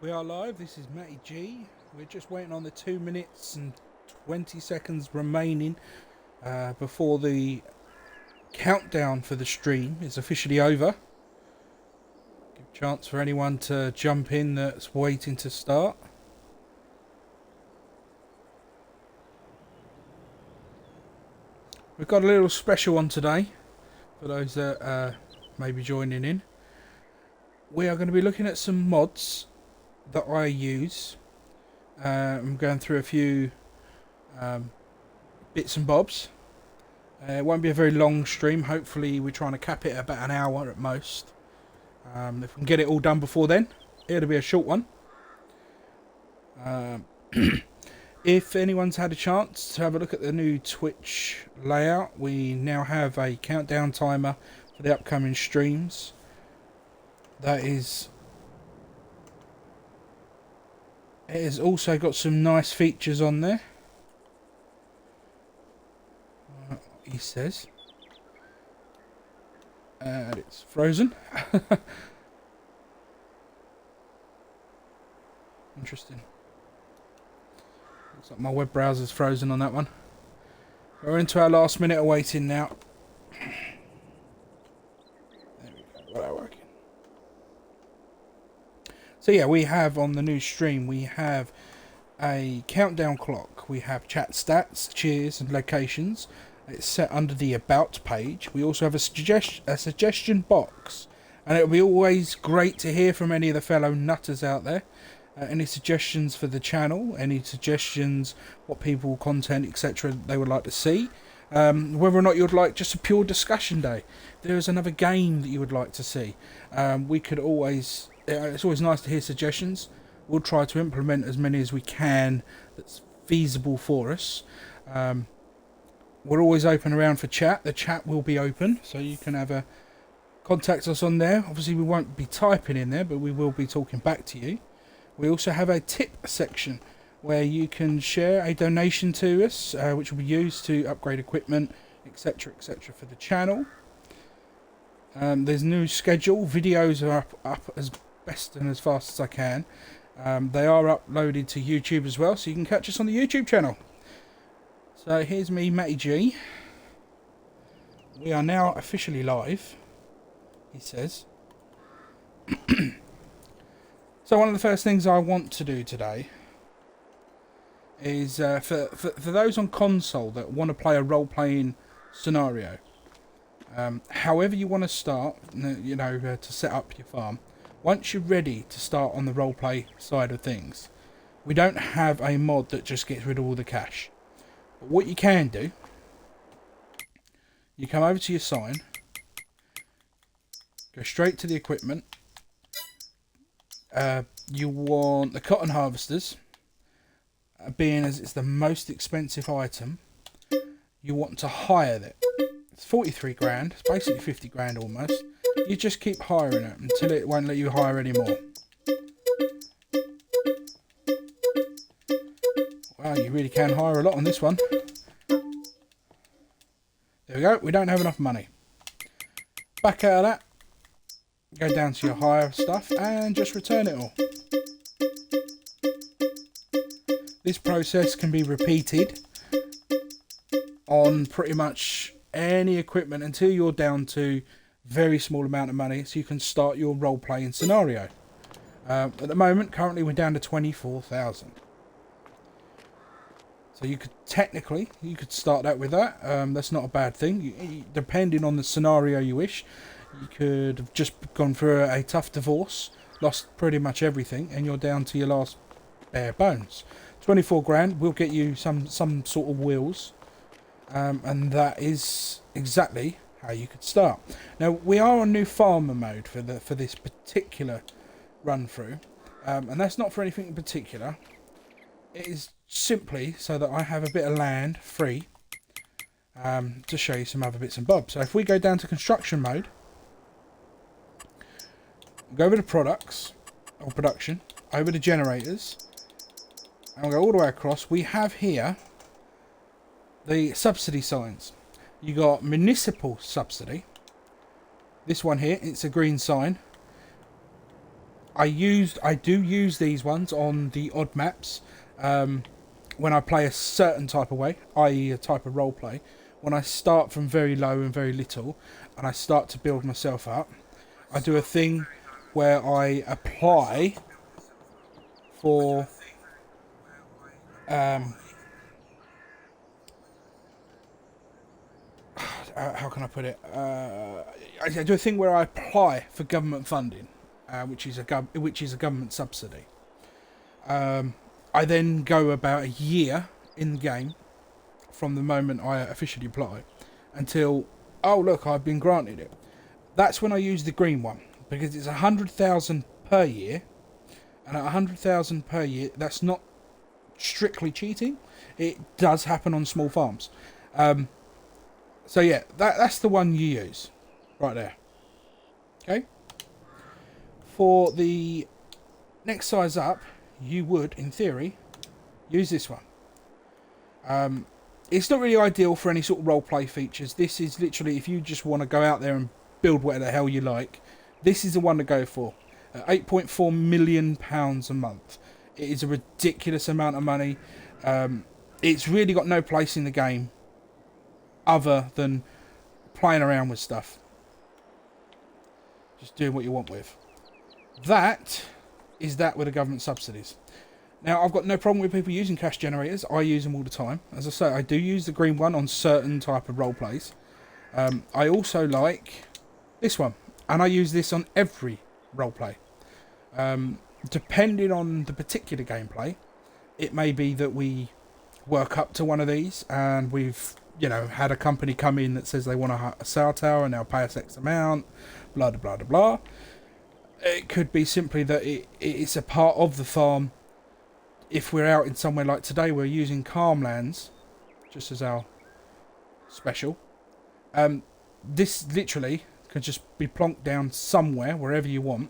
We are live. This is Matty G. We're just waiting on the 2 minutes and 20 seconds remaining before the countdown for the stream is officially over. Give a chance for anyone to jump in that's waiting to start. We've got a little special one today for those that may be joining in. We are going to be looking at some mods that I use. I'm going through a few bits and bobs. It won't be a very long stream. Hopefully we're trying to cap it at about an hour at most. If we can get it all done before then, it'll be a short one. If anyone's had a chance to have a look at the new Twitch layout, we now have a countdown timer for the upcoming streams. That is... It has also got some nice features on there. He says. And it's frozen. Interesting. Looks like my web browser's frozen on that one. We're into our last minute of waiting now. There we go. Right, working. So yeah, we have on the new stream, we have a countdown clock. We have chat stats, cheers and locations. It's set under the about page. We also have a suggestion box. And it'll be always great to hear from any of the fellow nutters out there. Any suggestions for the channel, any suggestions, what people, content, etc. they would like to see. Whether or not you'd like just a pure discussion day. If there is another game that you would like to see. We could always... It's always nice to hear suggestions. We'll try to implement as many as we can that's feasible for us. We're always open around for chat. The chat will be open, so you can have a contact us on there. Obviously we won't be typing in there, but we will be talking back to you. We also have a tip section where you can share a donation to us, which will be used to upgrade equipment, etc, etc for the channel. There's new schedule. Videos are up as best and as fast as I can. They are uploaded to YouTube as well, so you can catch us on the YouTube channel. So here's me, Matty G. We are now officially live, he says. So one of the first things I want to do today is for those on console that want to play a role-playing scenario. However you want to start, you know, to set up your farm. Once you're ready to start on the roleplay side of things, we don't have a mod that just gets rid of all the cash. But what you can do, you come over to your sign, go straight to the equipment. You want the cotton harvesters, being as it's the most expensive item. You want to hire that. It's 43 grand. It's basically 50 grand almost. You just keep hiring it until it won't let you hire anymore. Wow, you really can hire a lot on this one. There we go. We don't have enough money. Back out of that. Go down to your hire stuff and just return it all. This process can be repeated on pretty much any equipment until you're down to very small amount of money, so you can start your role-playing scenario. At the moment, currently we're down to 24,000. So you could technically, you could start out with that. That's not a bad thing. Depending on the scenario you wish, you could have just gone through a tough divorce, lost pretty much everything, and you're down to your last bare bones. 24 grand will get you some sort of wheels. And that is exactly how you could start. Now we are on new farmer mode for this particular run through, and that's not for anything in particular. It is simply so that I have a bit of land free to show you some other bits and bobs. So if we go down to construction mode, go over to products or production, over to generators, and we'll go all the way across. We have here the subsidy signs. You got municipal subsidy. This one here, it's a green sign. I do use these ones on the odd maps when I play a certain type of way, i.e. a type of role play. When I start from very low and very little, and I start to build myself up, I do a thing where I apply for how can I put it? I do a thing where I apply for government funding, which is a government subsidy. I then go about a year in the game from the moment I officially apply until, oh look, I've been granted it. That's when I use the green one, because it's 100,000 per year, and at 100,000 per year, that's not strictly cheating. It does happen on small farms. So yeah, that's the one you use right there. Okay. For the next size up, you would, in theory, use this one. It's not really ideal for any sort of roleplay features. This is literally if you just want to go out there and build whatever the hell you like. This is the one to go for. £8.4 million a month. It is a ridiculous amount of money. It's really got no place in the game other than playing around with stuff. Just doing what you want with. That is that with the government subsidies. Now, I've got no problem with people using cash generators. I use them all the time. As I say, I do use the green one on certain type of role plays. I also like this one. And I use this on every role play. Depending on the particular gameplay, it may be that we work up to one of these and we've, had a company come in that says they want a cell tower and they'll pay us X amount, blah, blah, blah, blah. It could be simply that it's a part of the farm. If we're out in somewhere like today, we're using Calmlands, just as our special. This literally could just be plonked down somewhere, wherever you want,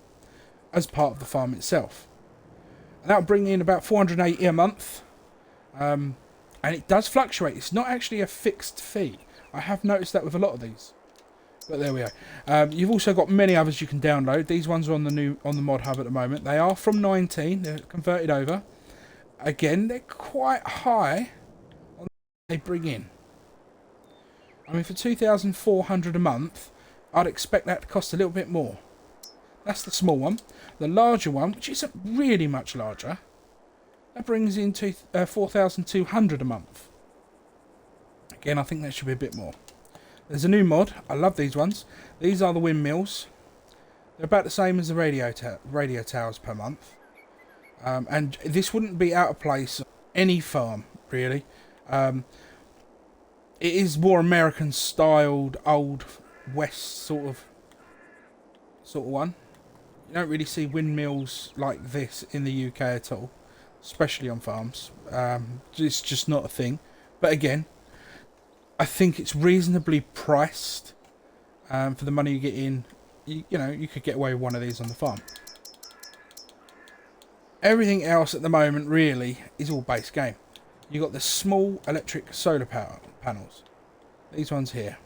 as part of the farm itself. And that'll bring in about 480 a month. And it does fluctuate. It's not actually a fixed fee. I have noticed that with a lot of these. But there we are. You've also got many others you can download. These ones are on the mod hub at the moment. They are from 19. They're converted over. Again, they're quite high on what they bring in. I mean, for 2,400 a month, I'd expect that to cost a little bit more. That's the small one. The larger one, which isn't really much larger, that brings in 4,200 a month. Again, I think that should be a bit more. There's a new mod. I love these ones. These are the Windmills. They're about the same as the radio towers per month. And this wouldn't be out of place on any farm, really. It is more American styled, old west sort of one. You don't really see windmills like this in the UK at all, especially on farms. It's just not a thing. But again, I think it's reasonably priced for the money you get in. You could get away with one of these on the farm. Everything else at the moment really is all base game. You've got the small electric solar power panels. These ones here.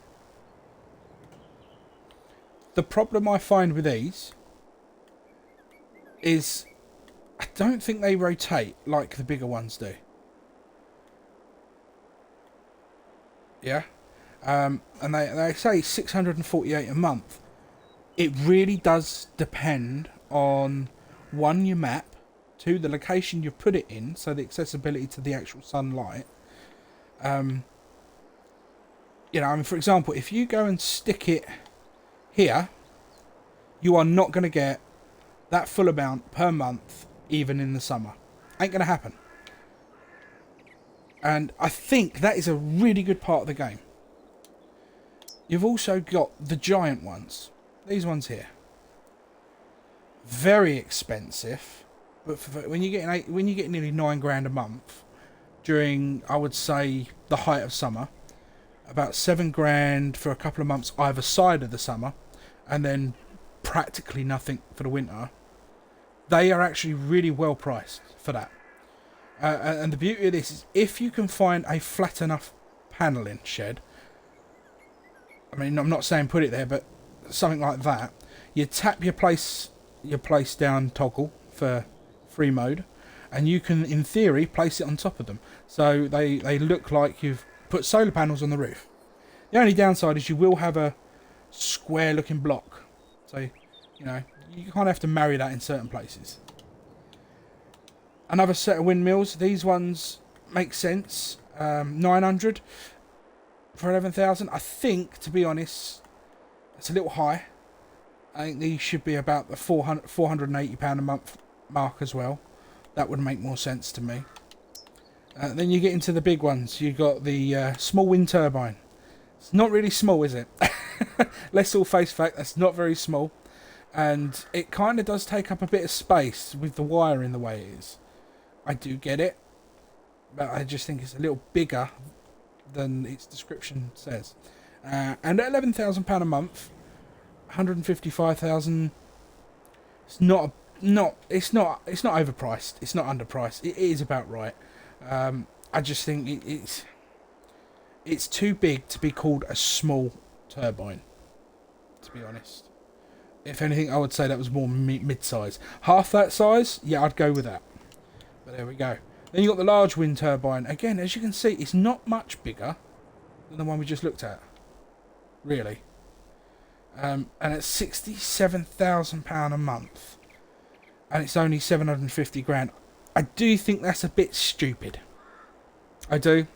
The problem I find with these is I don't think they rotate like the bigger ones do. Yeah. And they say 648 a month. It really does depend on, one, your map, two, the location you put it in, so the accessibility to the actual sunlight. I mean, for example, if you go and stick it here, you are not going to get that full amount per month, even in the summer. Ain't going to happen. And I think that is a really good part of the game. You've also got the giant ones. These ones here. Very expensive. But when you get nearly £9 a month during, I would say, the height of summer, about £7 for a couple of months either side of the summer, and then practically nothing for the winter, they are actually really well priced for that. And the beauty of this is, if you can find a flat enough panelling shed, I mean, I'm not saying put it there, but something like that, you tap your place, your place down toggle for free mode, and you can, in theory, place it on top of them. So they look like you've put solar panels on the roof. The only downside is you will have a square looking block. So, you know, you kind of have to marry that in certain places. Another set of windmills. These ones make sense. 900 for 11,000. I think, to be honest, it's a little high. I think these should be about the £480 a month mark as well. That would make more sense to me. Then you get into the big ones. You've got the small wind turbine. It's not really small, is it? Let's all face fact, that's not very small. And it kind of does take up a bit of space with the wiring the way it is. I do get it, but I just think it's a little bigger than its description says. And at £11,000 a month, 155,000. It's not overpriced. It's not underpriced. It is about right. I just think it's too big to be called a small turbine, to be honest. If anything, I would say that was more mid-size. Half that size, yeah, I'd go with that. But there we go. Then you've got the large wind turbine. Again, as you can see, it's not much bigger than the one we just looked at. Really. And it's £67,000 a month. And it's only 750 grand. I do think that's a bit stupid. I do.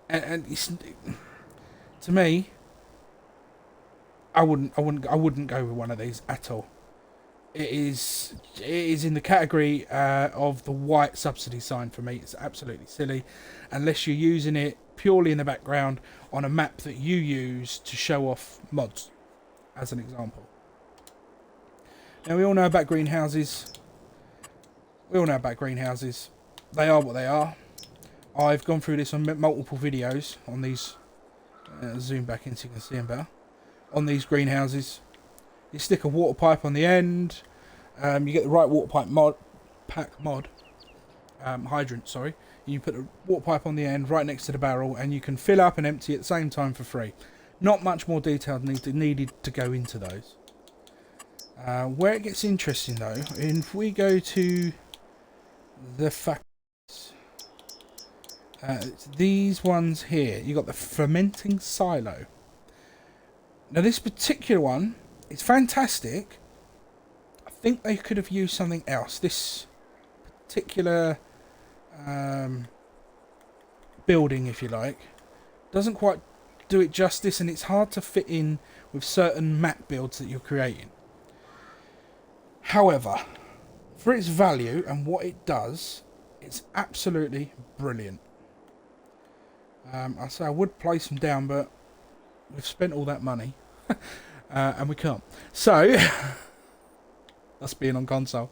And it's, to me, I wouldn't go with one of these at all. It is in the category of the white subsidy sign for me. It's absolutely silly, unless you're using it purely in the background on a map that you use to show off mods, as an example. Now we all know about greenhouses. They are what they are. I've gone through this on multiple videos on these. Zoom back in so you can see them better. On these greenhouses, you stick a water pipe on the end. You get the right water pipe hydrant. Sorry, you put a water pipe on the end, right next to the barrel, and you can fill up and empty at the same time for free. Not much more detail needed to go into those. Where it gets interesting though, if we go to the factories, these ones here, you got the Fermenting Silo. Now this particular one, it's fantastic. I think they could have used something else. This particular building, if you like, doesn't quite do it justice, and it's hard to fit in with certain map builds that you're creating. However, for its value and what it does, it's absolutely brilliant. I say I would place them down, but we've spent all that money and we can't. So that's being on console.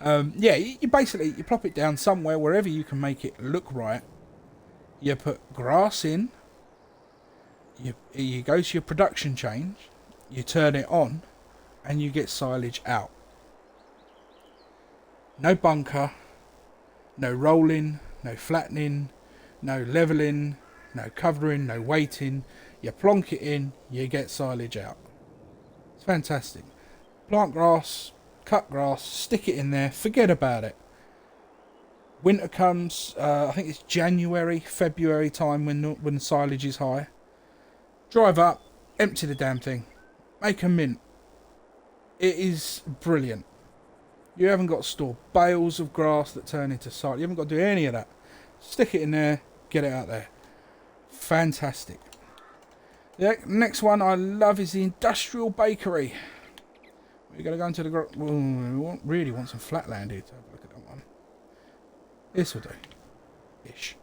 Yeah, you basically you plop it down somewhere wherever you can make it look right. You put grass in. You go to your production change. You turn it on, and you get silage out. No bunker, no rolling, no flattening, no leveling, no covering, no weighting. You plonk it in, you get silage out. It's fantastic. Plant grass, cut grass, stick it in there, forget about it. Winter comes, I think it's January, February time when silage is high. Drive up, empty the damn thing, make a mint. It is brilliant. You haven't got to store bales of grass that turn into silage. You haven't got to do any of that. Stick it in there, get it out there. Fantastic. The next one I love is the Industrial Bakery. We're going to go into the... we really want some flatland here to have a look at that one. This will do. Ish.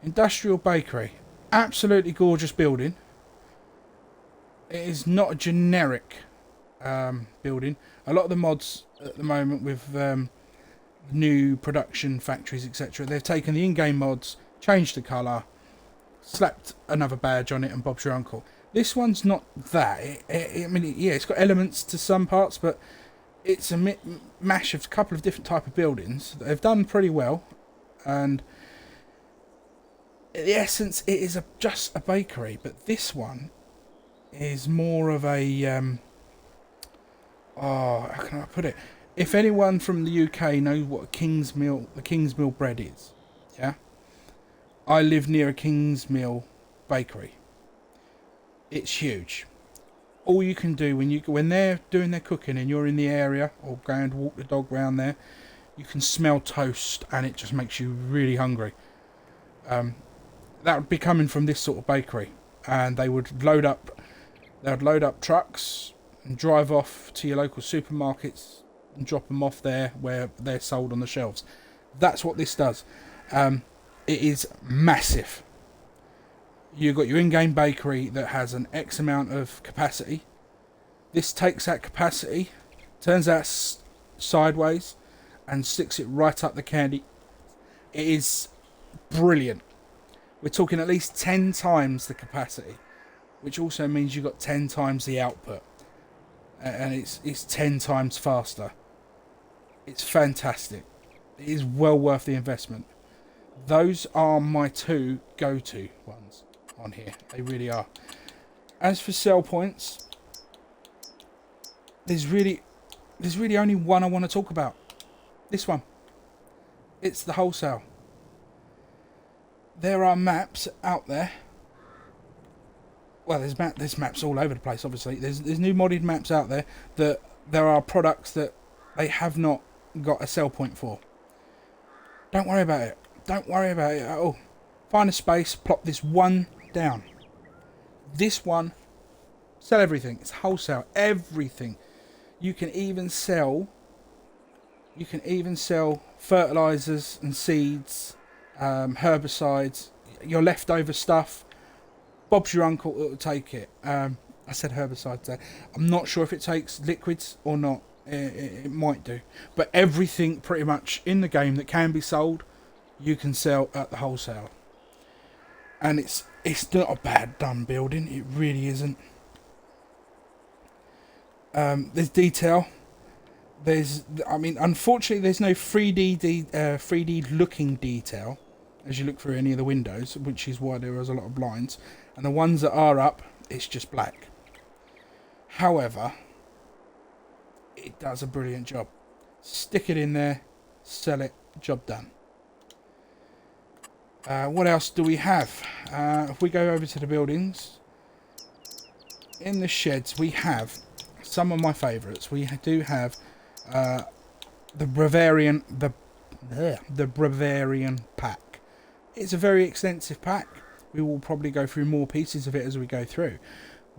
Industrial Bakery. Absolutely gorgeous building. It is not a generic building. A lot of the mods at the moment with new production factories, etc., they've taken the in-game mods, changed the colour, slapped another badge on it, and Bob's your uncle. This one's not that. I mean, yeah, it's got elements to some parts, but it's a mash of a couple of different type of buildings that they've done pretty well. And in the essence, it is just a bakery, but this one is more of a how can I put it? If anyone from the UK knows what the King's Mill bread is, yeah, I live near a King's Mill bakery. It's huge. All you can do when they're doing their cooking and you're in the area or going to walk the dog round there, you can smell toast and it just makes you really hungry. That would be coming from this sort of bakery, and they would load up trucks and drive off to your local supermarkets and drop them off there where they're sold on the shelves. That's what this does. It is massive. You've got your in-game bakery that has an X amount of capacity. This takes that capacity, turns that sideways, and sticks it right up the candy. It is brilliant. We're talking at least 10 times the capacity, which also means you've got 10 times the output. And it's 10 times faster. It's fantastic. It is well worth the investment. Those are my two go-to ones on here. They really are. As for sell points, there's really only one I want to talk about. This one. It's the wholesale. There are maps out there. Well, there's maps all over the place, obviously. There's new modded maps out there that there are products that they have not got a sell point for. Don't worry about it. Don't worry about it at all. Find a space, plop this one down. This one, sell everything. It's wholesale, everything. You can even sell fertilizers and seeds, herbicides, your leftover stuff. Bob's your uncle that will take it. I said herbicides there. I'm not sure if it takes liquids or not. It might do. But everything pretty much in the game that can be sold, you can sell at the wholesale. And it's not a bad done building. It really isn't. There's detail. Unfortunately, there's no 3D looking detail as you look through any of the windows, which is why there is a lot of blinds. And the ones that are up, it's just black. However, it does a brilliant job. Stick it in there, sell it, job done. What else do we have? If we go over to the buildings, in the sheds we have some of my favourites. We do have the Bravarian Pack. It's a very extensive pack. We will probably go through more pieces of it as we go through.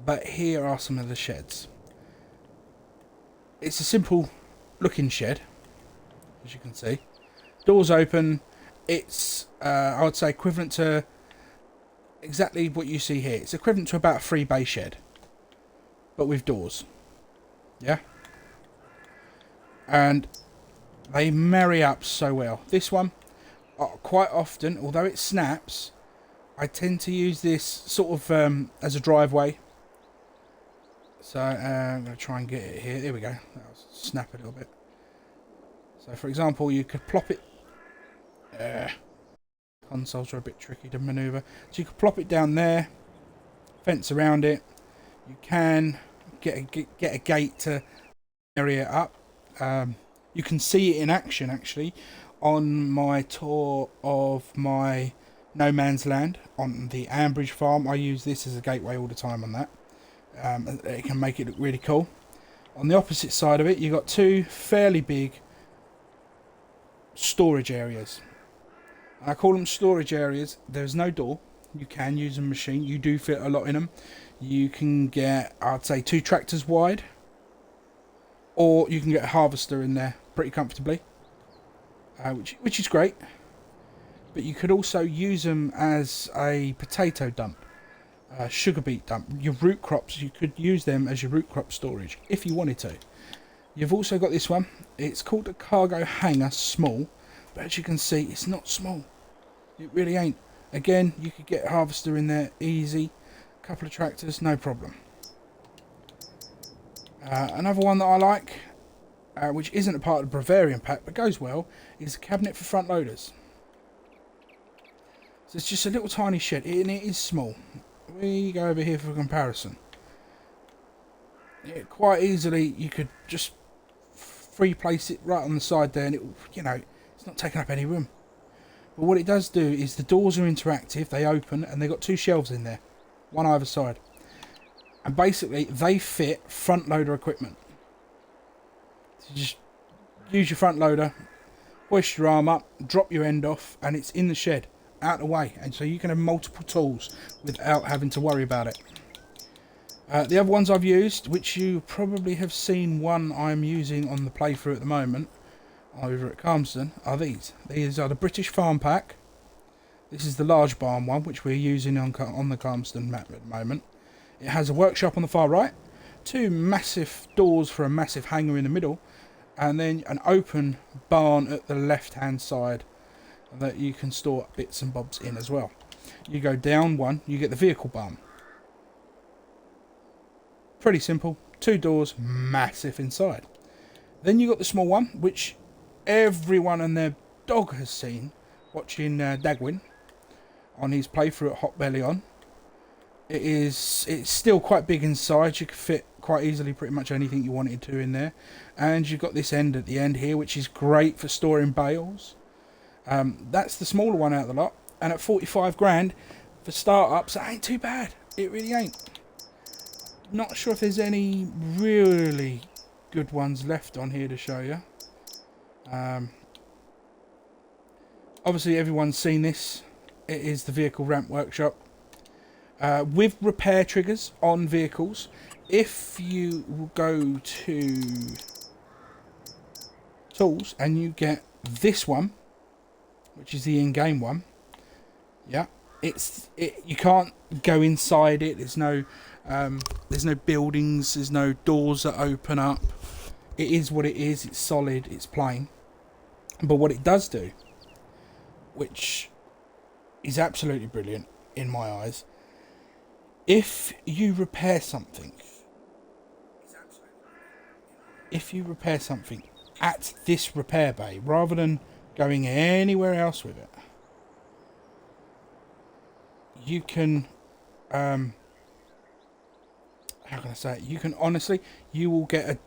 But here are some of the sheds. It's a simple looking shed, as you can see. Doors open. It's, I would say, equivalent to exactly what you see here. It's equivalent to about a 3-bay shed, but with doors. Yeah? And they marry up so well. This one, quite often, although it snaps, I tend to use this sort of as a driveway. So I'm going to try and get it here. There we go. That'll snap a little bit. So for example, you could plop it. Consoles are a bit tricky to manoeuvre. So you could plop it down there, fence around it. You can get a gate to area it up. You can see it in action actually on my tour of my No Man's Land on the Ambridge farm. I use this as a gateway all the time on that. It can make it look really cool. On the opposite side of it, you've got two fairly big storage areas. I call them storage areas. There's no door. You can use a machine. You do fit a lot in them. You can get, I'd say, 2 tractors wide, or you can get a harvester in there pretty comfortably, which is great. But you could also use them as a potato dump, sugar beet dump. Your root crops, you could use them as your root crop storage if you wanted to. You've also got this one. It's called a cargo hanger small, but as you can see, it's not small. It really ain't. Again, you could get a harvester in there easy. A couple of tractors, no problem. Another one that I like, which isn't a part of the Bavarian pack but goes well, is a cabinet for front loaders. So it's just a little tiny shed, and it is small. We go over here for comparison. Quite easily, you could just free place it right on the side there, and it, you know, it's not taking up any room. But what it does do is the doors are interactive, they open, and they've got 2 shelves in there, one either side. And basically, they fit front loader equipment. So you just use your front loader, hoist your arm up, drop your end off, and it's in the shed, out of the way. And so you can have multiple tools without having to worry about it. The other ones I've used, which you probably have seen one I'm using on the playthrough at the moment, over at Calmsden, are these. These are the British Farm Pack. This is the large barn one, which we're using on the Calmsden map at the moment. It has a workshop on the far right, 2 massive doors for a massive hangar in the middle, and then an open barn at the left hand side that you can store bits and bobs in as well. You go down one, you get the vehicle barn. Pretty simple, 2 doors, massive inside. Then you got the small one, which everyone and their dog has seen watching Dagwin on his playthrough at Hot Belly on. It's still quite big inside. You can fit quite easily pretty much anything you wanted to in there. And you've got this end at the end here, which is great for storing bales. That's the smaller one out of the lot. And at 45 grand for startups, that ain't too bad. It really ain't. Not sure if there's any really good ones left on here to show you. Obviously everyone's seen this. It is the vehicle ramp workshop with repair triggers on vehicles. If you go to tools and you get this one, which is the in-game one, yeah, you can't go inside it. There's no buildings, there's no doors that open up. It is what it is. It's solid, it's plain. But what it does do, which is absolutely brilliant in my eyes, if you repair something, at this repair bay, rather than going anywhere else with it, you can, how can I say it? You can honestly, you will get a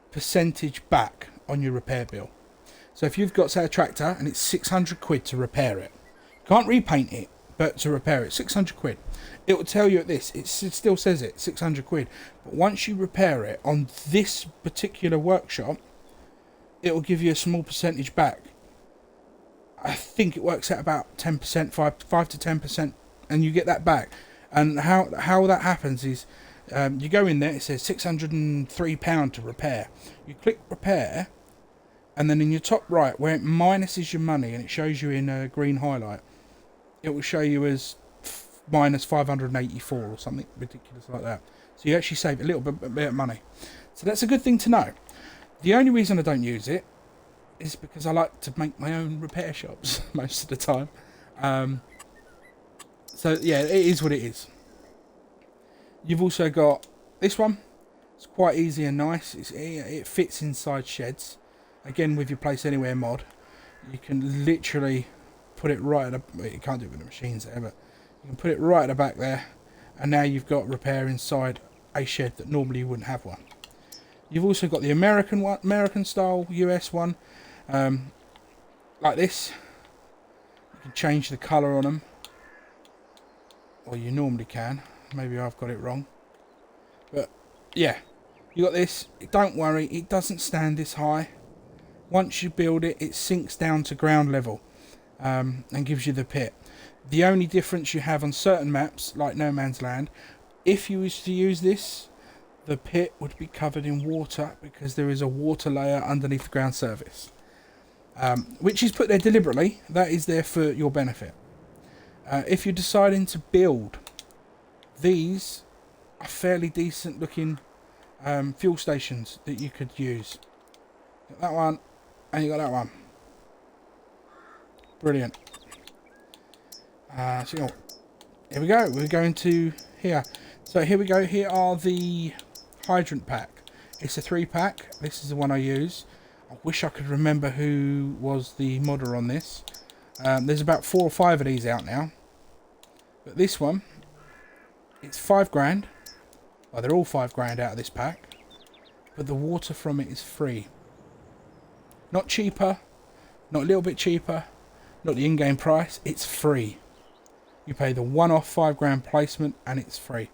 percentage back on your repair bill. So if you've got, say, a tractor and it's 600 quid to repair it, can't repaint it, but to repair it, 600 quid. It will tell you at this, it still says it, 600 quid. But once you repair it on this particular workshop, it will give you a small percentage back. I think it works out about 10%, 5 to 10%, and you get that back. And how that happens is, you go in there, it says £603 to repair. You click repair, and then in your top right, where it minuses your money and it shows you in a green highlight, it will show you as minus 584 or something ridiculous like that. So you actually save a little bit of money. So that's a good thing to know. The only reason I don't use it is because I like to make my own repair shops most of the time. So yeah, it is what it is. You've also got this one. It's quite easy and nice. It fits inside sheds. Again, with your Place Anywhere mod, you can literally put it right at the... Well, you can't do it with the machines there, but you can put it right at the back there, and now you've got repair inside a shed that normally you wouldn't have one. You've also got the American one, American style US one, like this. You can change the colour on them, or you normally can. Maybe I've got it wrong, but yeah, you got this. Don't worry, it doesn't stand this high. Once you build it, it sinks down to ground level, and gives you the pit. The only difference you have on certain maps, like No Man's Land, if you was to use this, the pit would be covered in water because there is a water layer underneath the ground surface, which is put there deliberately. That is there for your benefit. If you're deciding to build, these are fairly decent looking fuel stations that you could use. Got that one, and you got that one. Brilliant. So here we go. We're going to here. So here we go. Here are the Hydrant Pack. It's a 3-pack. This is the one I use. I wish I could remember who was the modder on this. There's about 4 or 5 of these out now. But this one, it's 5 grand. Well, they're all 5 grand out of this pack. But the water from it is free. Not cheaper, not a little bit cheaper, not the in-game price. It's free. You pay the one-off £5 placement and it's free.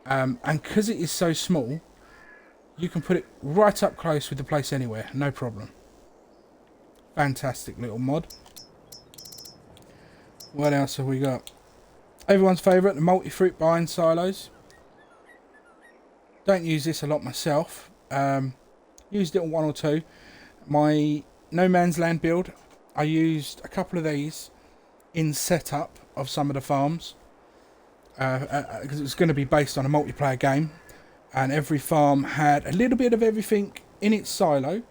And because it is so small, you can put it right up close with the place anywhere, no problem. Fantastic little mod. What else have we got? Everyone's favourite, the multi-fruit buying silos. Don't use this a lot myself. Used it on 1 or 2. My No Man's Land build, I used a couple of these in setup of some of the farms. Because it was going to be based on a multiplayer game. And every farm had a little bit of everything in its silo.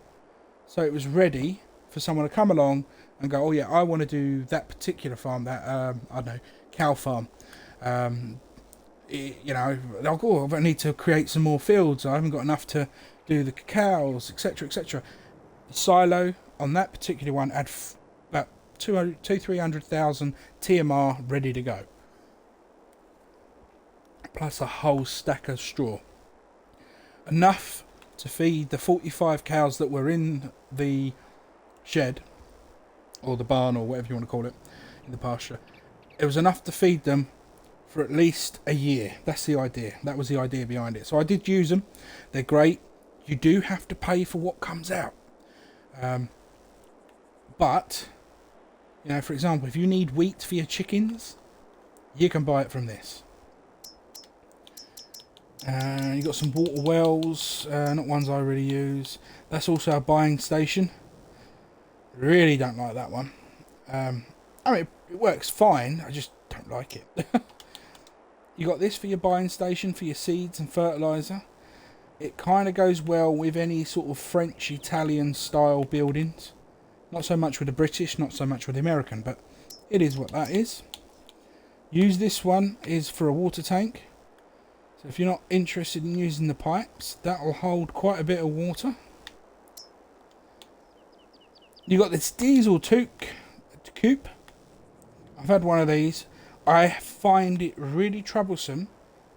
So it was ready for someone to come along and go, oh yeah, I want to do that particular farm, that, I don't know, cow farm. You know, like, oh, I need to create some more fields. I haven't got enough to do the cows, etc., etc. Silo on that particular one had about 300,000 TMR ready to go. Plus a whole stack of straw. Enough to feed the 45 cows that were in the shed, or the barn, or whatever you want to call it, in the pasture. It was enough to feed them for at least a year. That's the idea. That was the idea behind it. So I did use them. They're great. You do have to pay for what comes out. But, you know, for example, if you need wheat for your chickens, you can buy it from this. You've got some water wells, not ones I really use. That's also a buying station. Really don't like that one. I mean, it works fine, I just don't like it. You got this for your buying station, for your seeds and fertiliser. It kind of goes well with any sort of French, Italian style buildings. Not so much with the British, not so much with the American, but it is what that is. Use this one is for a water tank. So if you're not interested in using the pipes, that will hold quite a bit of water. You got this diesel Coop. I've had one of these. I find it really troublesome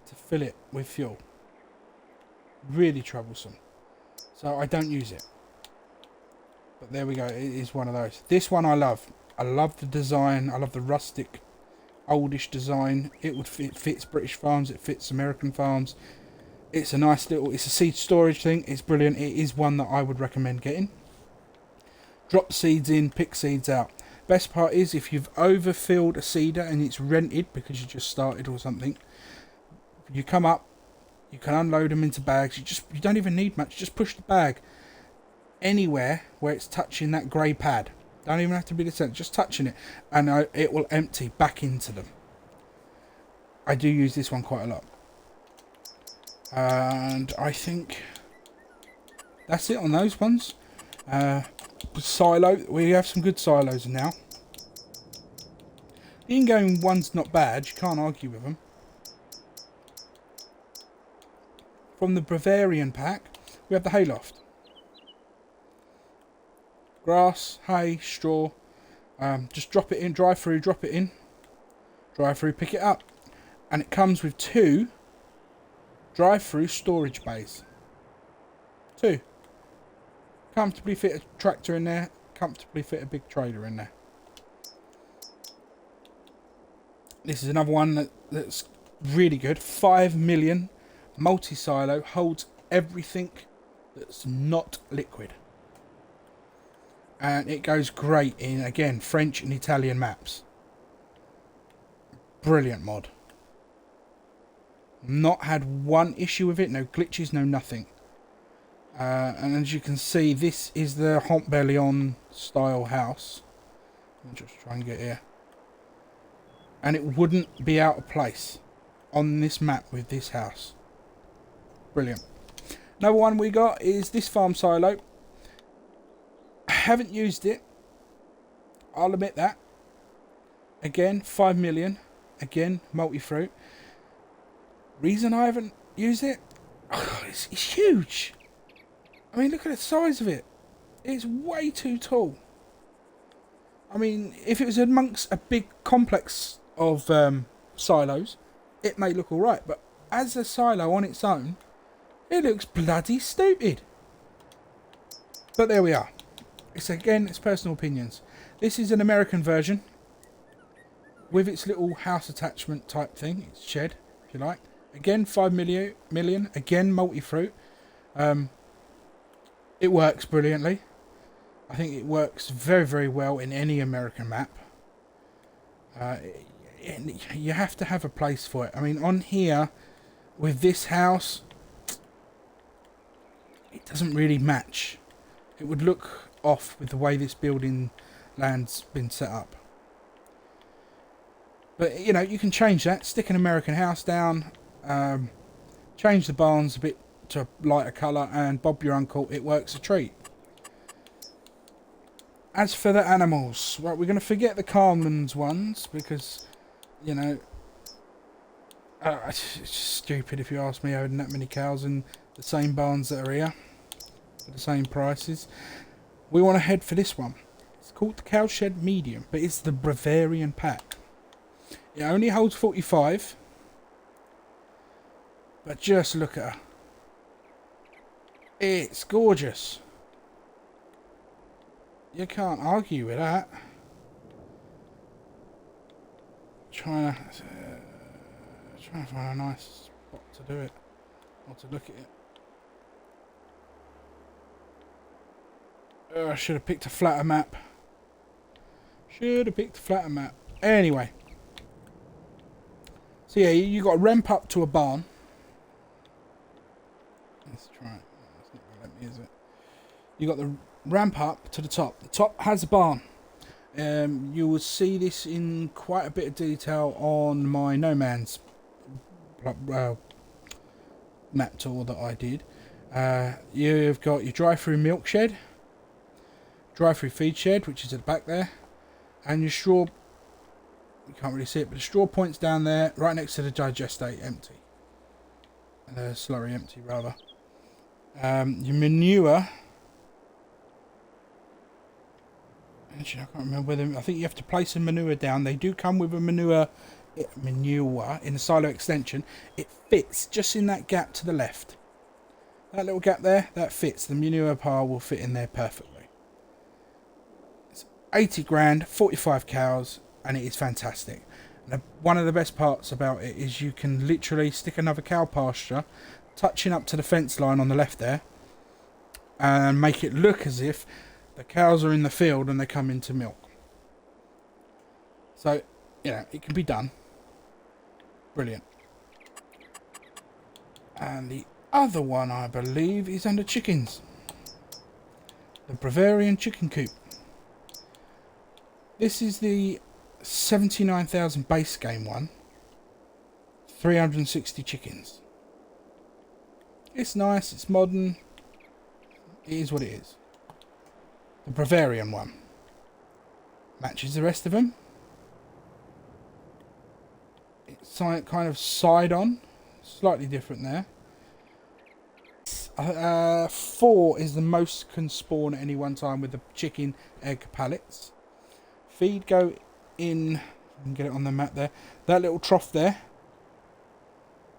to fill it with fuel. Really troublesome. So I don't use it. But there we go. It is one of those. This one I love. I love the design. I love the rustic, oldish design. It fits British farms. It fits American farms. It's a nice little. It's a seed storage thing. It's brilliant. It is one that I would recommend getting. Drop seeds in, pick seeds out. Best part is if you've overfilled a seeder and it's rented because you just started or something, you come up, you can unload them into bags. You don't even need much. Just push the bag anywhere where it's touching that grey pad. Don't even have to be the centre. Just touching it, and it will empty back into them. I do use this one quite a lot, and I think that's it on those ones. Silo, we have some good silos now. The in-game one's not bad, you can't argue with them. From the Bavarian Pack, we have the hayloft. Grass, hay, straw. Just drop it in, drive through, drop it in. Drive through, pick it up. And it comes with 2 drive-through storage bays. 2. Comfortably fit a tractor in there, comfortably fit a big trailer in there. This is another one that's really good. 5 million multi-silo, holds everything that's not liquid. And it goes great in, again, French and Italian maps. Brilliant mod. Not had one issue with it, no glitches, no nothing. And as you can see, this is the Bavarian style house. I'll just try and get here. And it wouldn't be out of place on this map with this house. Brilliant. Another one we got is this farm silo. I haven't used it. I'll admit that. Again, 5 million. Again, multi-fruit. Reason I haven't used it? Oh, it's huge. I mean, look at the size of it. It's way too tall. I mean, if it was amongst a big complex of silos, it may look alright. But as a silo on its own, it looks bloody stupid. But there we are. It's personal opinions. This is an American version with its little house attachment type thing. It's shed, if you like. Again, 5 million. Again, multi-fruit. It works brilliantly. I think it works very, very well in any American map. You have to have a place for it. I mean, on here, with this house, it doesn't really match. It would look off with the way this building land's been set up. But, you know, you can change that. Stick an American house down. Change the barns a bit to a lighter colour, and bob your uncle, it works a treat. As for the animals, right, we're going to forget the Carmen's ones because, you know, it's just stupid if you ask me, having that many cows in the same barns that are here for the same prices. We want to head for this one. It's called the Cowshed Medium, but it's the Bavarian Pack. It only holds 45, but just look at her. It's gorgeous. You can't argue with that. Trying to find a nice spot to do it, or to look at it. I should have picked a flatter map. Anyway. So yeah, you got to ramp up to a barn. Let's try it. It's not going to let me, is it? You got the ramp up to the top. The top has a barn. You will see this in quite a bit of detail on my No Man's map tour that I did. You've got your drive-through milk shed, drive-through feed shed, which is at the back there, and your straw. You can't really see it, but the straw point's down there, right next to the digestate, empty. The slurry empty, rather. Your manure. Actually, I can't remember whether. I think you have to place a manure down. They do come with a manure in the silo extension. It fits just in that gap to the left. That little gap there, that fits. The manure pile will fit in there perfectly. It's 80 grand, 45 cows, and it is fantastic. And one of the best parts about it is you can literally stick another cow pasture touching up to the fence line on the left there, and make it look as if the cows are in the field and they come into milk. So, you know, it can be done. Brilliant. And the other one, I believe, is under chickens. The Braverian chicken coop. This is the 79,000 base game one. 360 chickens. It's nice, it's modern. It is what it is. The Braverian one matches the rest of them. It's kind of side on, slightly different there. 4 is the most can spawn at any one time with the chicken egg pallets. Feed go in. I can get it on the map there. That little trough there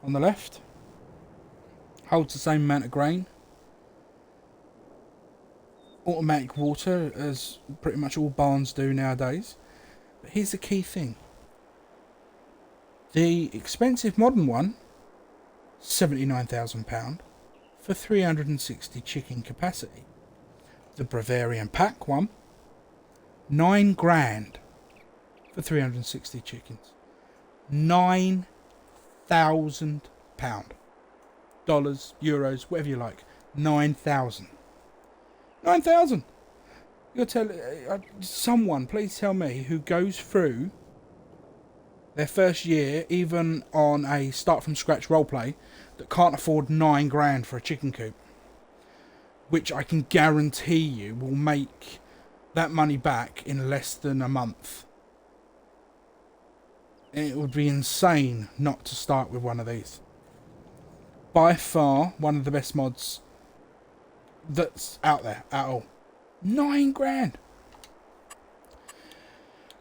on the left holds the same amount of grain. Automatic water, as pretty much all barns do nowadays. But here's the key thing. The expensive modern one, £79,000 for 360 chicken capacity. The Bavarian Pack one, 9 grand for 360 chickens. £9,000. Dollars, euros, whatever you like. 9,000. 9,000. You'll tell someone, please tell me, who goes through their first year, even on a start from scratch roleplay, that can't afford 9 grand for a chicken coop, which I can guarantee you will make that money back in less than a month. It would be insane not to start with one of these. By far one of the best mods that's out there at all. 9 grand.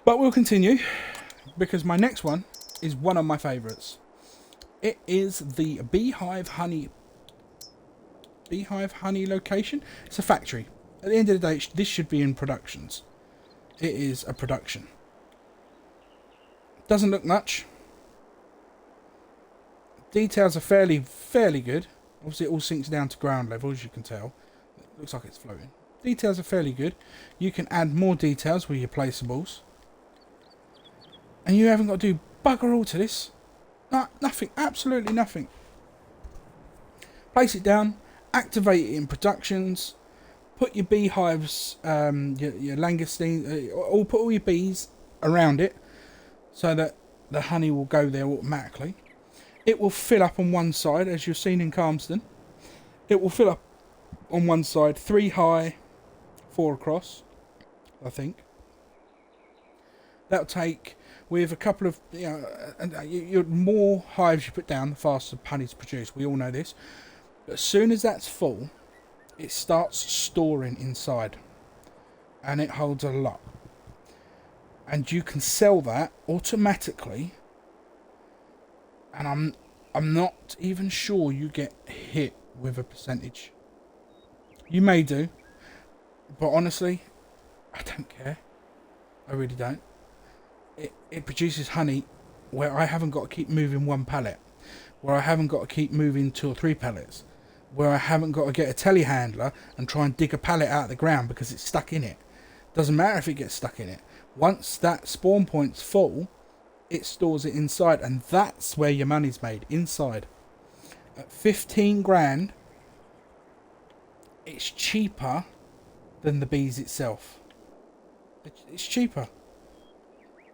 But we'll continue, because my next one is one of my favourites. It is the Beehive Honey location. It's a factory. At the end of the day, this should be in productions. It is a production. Doesn't look much. Details are fairly good. Obviously, it all sinks down to ground level, as you can tell. It looks like it's floating. Details are fairly good. You can add more details with your placeables. And you haven't got to do bugger all to this. No, nothing. Absolutely nothing. Place it down. Activate it in productions. Put your beehives, your langoustine, or put all your bees around it so that the honey will go there automatically. It will fill up on one side, as you've seen in Calmsden. It will fill up on one side, 3 high, 4 across, I think. That'll take, with a couple of, more hives you put down, the faster honey's produced. We all know this. But as soon as that's full, it starts storing inside. And it holds a lot. And you can sell that automatically. And I'm not even sure you get hit with a percentage. You may do. But honestly, I don't care. I really don't. It produces honey where I haven't got to keep moving one pallet. Where I haven't got to keep moving 2 or 3 pallets. Where I haven't got to get a telehandler and try and dig a pallet out of the ground because it's stuck in it. Doesn't matter if it gets stuck in it. Once that spawn point's full, it stores it inside, and that's where your money's made, inside. At 15 grand, it's cheaper than the bees itself. It's cheaper.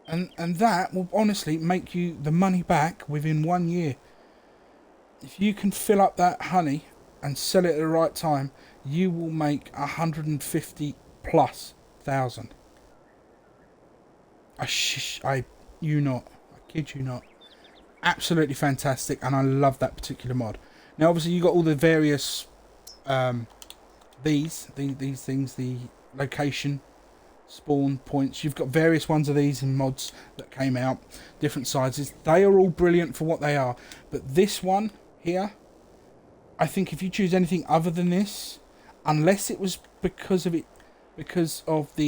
And that will honestly make you the money back within 1 year. If you can fill up that honey and sell it at the right time, you will make 150 plus thousand. I kid you not. Absolutely fantastic, and I love that particular mod. Now, obviously, you got all the various these things, the location spawn points. You've got various ones of these in mods that came out, different sizes. They are all brilliant for what they are, but this one here, I think if you choose anything other than this, unless it was because of the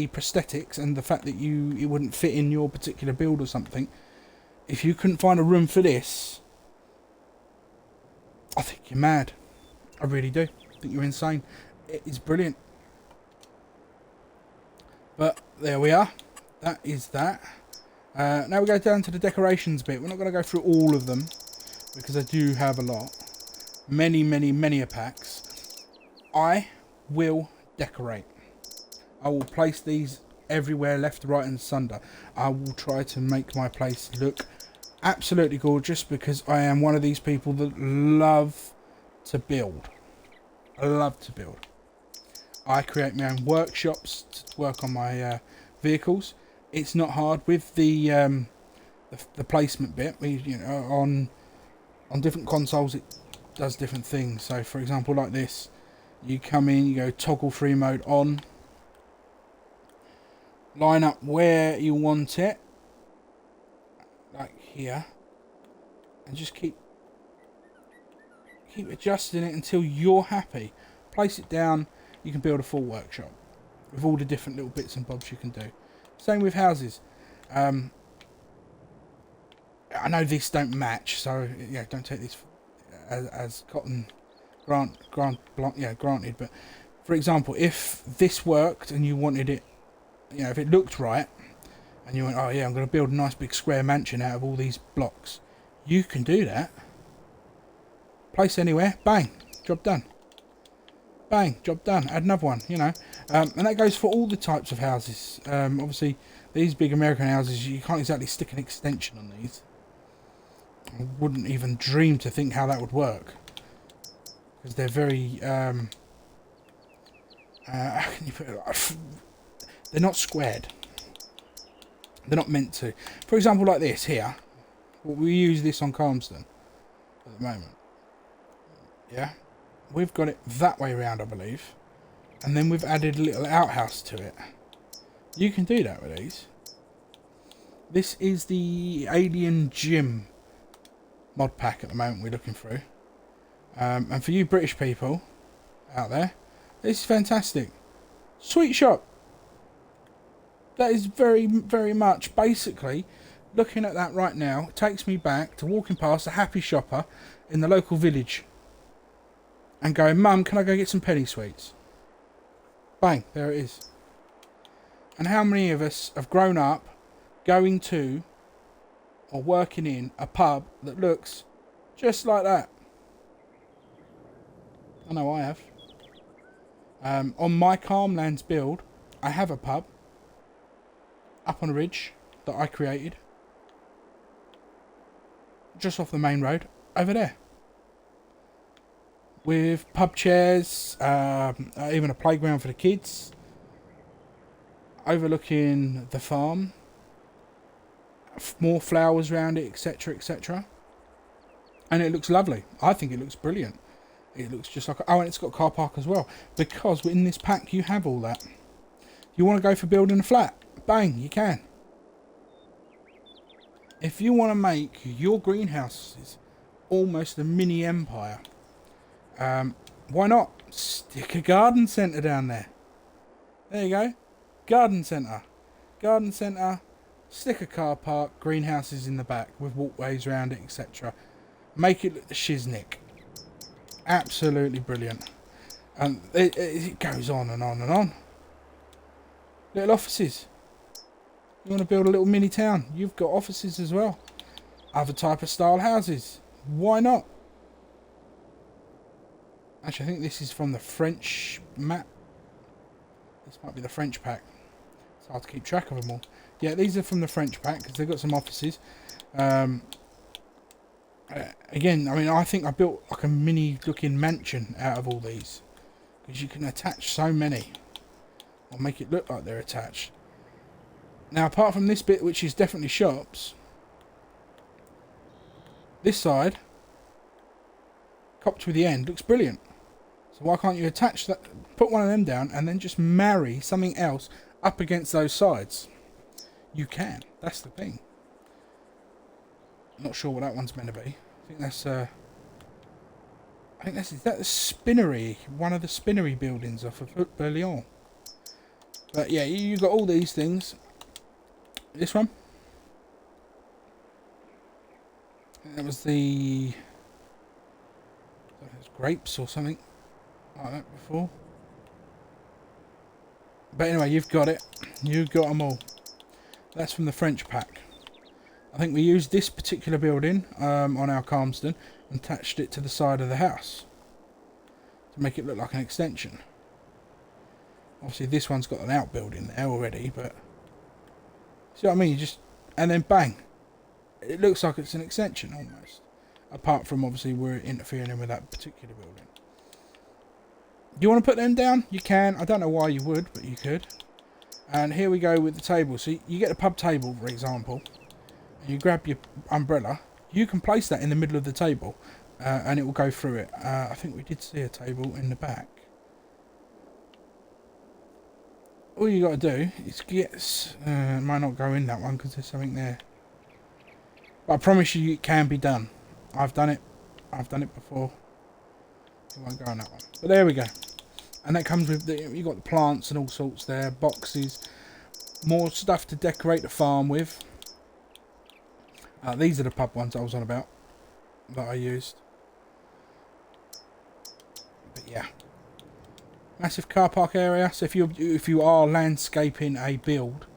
prosthetics and the fact that it wouldn't fit in your particular build or something, if you couldn't find a room for this, I think you're mad. I really do. I think you're insane. It is brilliant. But there we are. That is that. Now we go down to the decorations bit. We're not going to go through all of them because I do have a lot. Many a packs. I will decorate. I will place these everywhere, left, right and sunder. I will try to make my place look absolutely gorgeous because I am one of these people that love to build. I love to build. I create my own workshops to work on my vehicles. It's not hard with the placement bit. On different consoles it does different things. So for example, like this, you come in, you go toggle free mode on, line up where you want it, like here, and just keep adjusting it until you're happy. Place it down. You can build a full workshop with all the different little bits and bobs you can do. Same with houses. I know these don't match, so yeah, don't take this as cotton granted. But for example, if this worked and you wanted it, if it looked right, and you went, oh yeah, I'm going to build a nice big square mansion out of all these blocks, you can do that. Place anywhere, bang, job done. Bang, job done. Add another one, and that goes for all the types of houses. Obviously, these big American houses, you can't exactly stick an extension on these. I wouldn't even dream to think how that would work, because they're very how can you put it? They're not squared. They're not meant to. For example, like this here, we use this on Calmsden at the moment. Yeah, we've got it that way around, I believe, and then we've added a little outhouse to it. You can do that with these. This is the Alien Gym mod pack at the moment we're looking through. And for you British people out there, this is fantastic. Sweet shop. That is very, very much basically, looking at that right now, it takes me back to walking past a happy shopper in the local village and going, Mum, can I go get some penny sweets? Bang, there it is. And how many of us have grown up going to or working in a pub that looks just like that? I know I have. On my Calmlands build, I have a pub up on a ridge that I created just off the main road over there, with pub chairs, even a playground for the kids, overlooking the farm, more flowers around it, etc, etc, and it looks lovely. I think it looks brilliant. It looks just like, oh, and it's got a car park as well, because in this pack you have all that. You want to go for building a flat, bang, you can. If you want to make your greenhouses almost a mini empire, why not stick a garden centre down there? There you go, garden centre, stick a car park, greenhouses in the back with walkways around it, etc. Make it look the shiznick. Absolutely brilliant. And it goes on and on and on. Little offices. You want to build a little mini town, you've got offices as well. Other type of style houses, why not? Actually, I think this is from the French map. This might be the French pack. It's hard to keep track of them all. Yeah, these are from the French pack because they've got some offices. Again, I mean, I think I built like a mini looking mansion out of all these, because you can attach so many or make it look like they're attached. Now, apart from this bit, which is definitely shops, this side, copped with the end, looks brilliant. So why can't you attach that, put one of them down, and then just marry something else up against those sides? You can. That's the thing. Not sure what that one's meant to be. I think that's is that the spinnery, one of the spinnery buildings off of Bavarian. But yeah, you got all these things. This one, that was the, I think it was grapes or something like that before. But anyway, you've got it. You've got them all. That's from the French pack. I think we used this particular building on our Calmston and attached it to the side of the house to make it look like an extension. Obviously this one's got an outbuilding there already, but see what I mean? You just, and then bang, it looks like it's an extension almost. Apart from obviously we're interfering with that particular building. You want to put them down? You can. I don't know why you would, but you could. And here we go with the table. So you get a pub table, for example. You grab your umbrella, you can place that in the middle of the table and it will go through it. I think we did see a table in the back. All you got to do is get, it might not go in that one because there's something there. But I promise you it can be done. I've done it before. It won't go on that one. But there we go. And that comes with, you got the plants and all sorts there, boxes, more stuff to decorate the farm with. These are the pub ones I was on about that I used. But yeah, massive car park area. So if you are landscaping a build,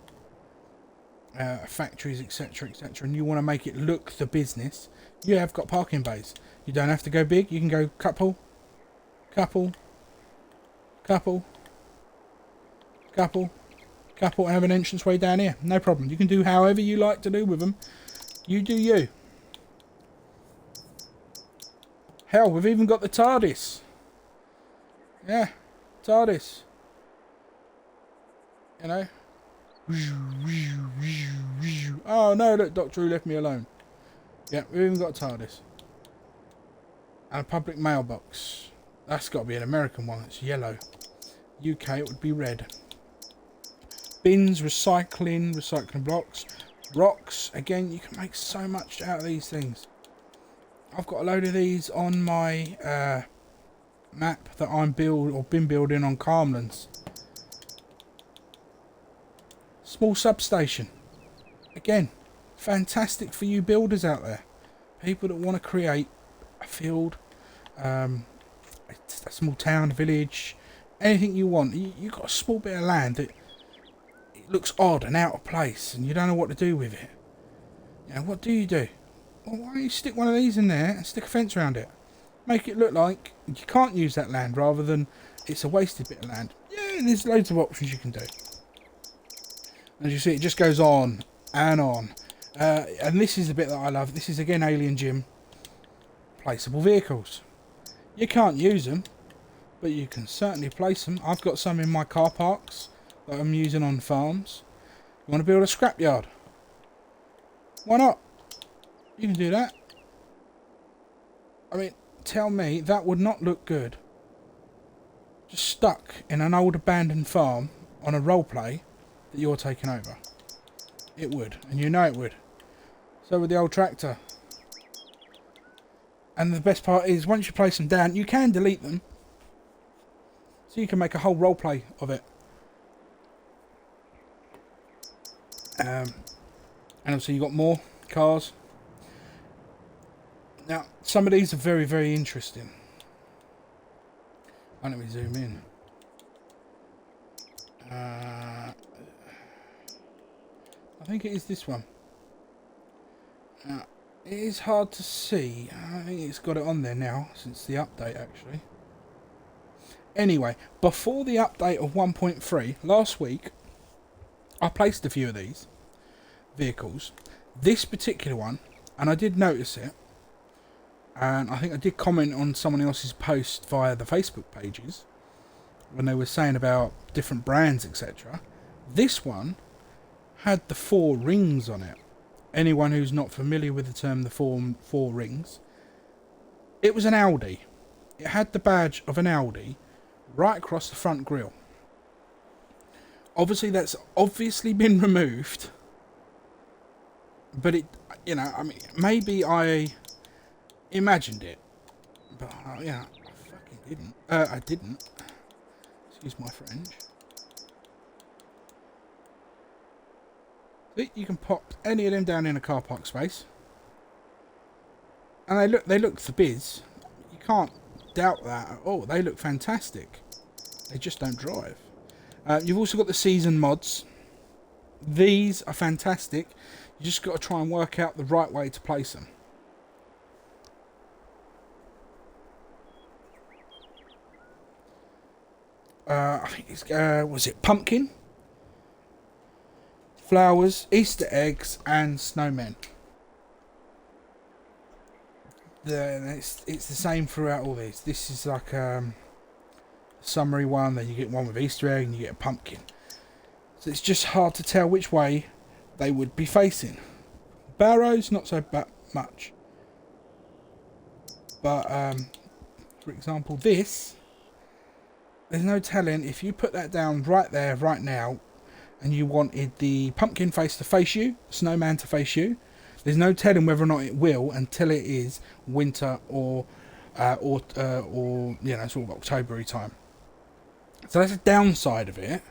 factories, etc, etc, and you want to make it look the business, you have got parking bays. You don't have to go big. You can go couple, and have an entranceway down here. No problem. You can do however you like to do with them. You do you. Hell, we've even got the Tardis. Yeah, Tardis. You know. Oh no, look, Doctor Who left me alone. Yeah, we've even got a Tardis. And a public mailbox. That's got to be an American one. It's yellow. UK, it would be red. Bins, recycling blocks. Rocks, again, you can make so much out of these things. I've got a load of these on my map that I'm been building on Calmlands. Small substation. Again, fantastic for you builders out there. People that want to create a field, a small town, village, anything you want. You've got a small bit of land that it looks odd and out of place and you don't know what to do with it. You know, what do you do? Well, why don't you stick one of these in there and stick a fence around it? Make it look like you can't use that land rather than it's a wasted bit of land. Yeah, there's loads of options you can do. As you see, it just goes on and on. And this is the bit that I love. This is again Alien Gym. Placeable vehicles. You can't use them, but you can certainly place them. I've got some in my car parks that I'm using on farms. You want to build a scrapyard? Why not? You can do that. I mean, tell me that would not look good. Just stuck in an old abandoned farm on a roleplay that you're taking over. It would, and you know it would. So with the old tractor. And the best part is, once you place them down, you can delete them. So you can make a whole roleplay of it. And also you've got more cars. Now, some of these are very, very interesting. Let me zoom in. I think it is this one. It is hard to see. I think it's got it on there now since the update, actually. Anyway, before the update of 1.3 last week, I placed a few of these vehicles. This particular one, and I did notice it, and I think I did comment on someone else's post via the Facebook pages when they were saying about different brands, etc. This one had the 4 rings on it. Anyone who's not familiar with the term, the four rings, it was an Audi. It had the badge of an Audi right across the front grille. Obviously, that's obviously been removed, but it, you know, I mean, maybe I imagined it, but yeah, I fucking didn't. I didn't. Excuse my French. See, you can pop any of them down in a car park space, and they look the biz. You can't doubt that at all. They look fantastic. They just don't drive. You've also got the season mods. These are fantastic. You just got to try and work out the right way to place them. I think it's was it pumpkin, flowers, Easter eggs, and snowmen. It's the same throughout all these. This is like summary one, then you get one with Easter egg, and you get a pumpkin. So it's just hard to tell which way they would be facing. Barrows, not so much. But for example, this, there's no telling if you put that down right there, right now, and you wanted the pumpkin face to face you, snowman to face you. There's no telling whether or not it will until it is winter or you know, sort of October time. So that's a downside of it.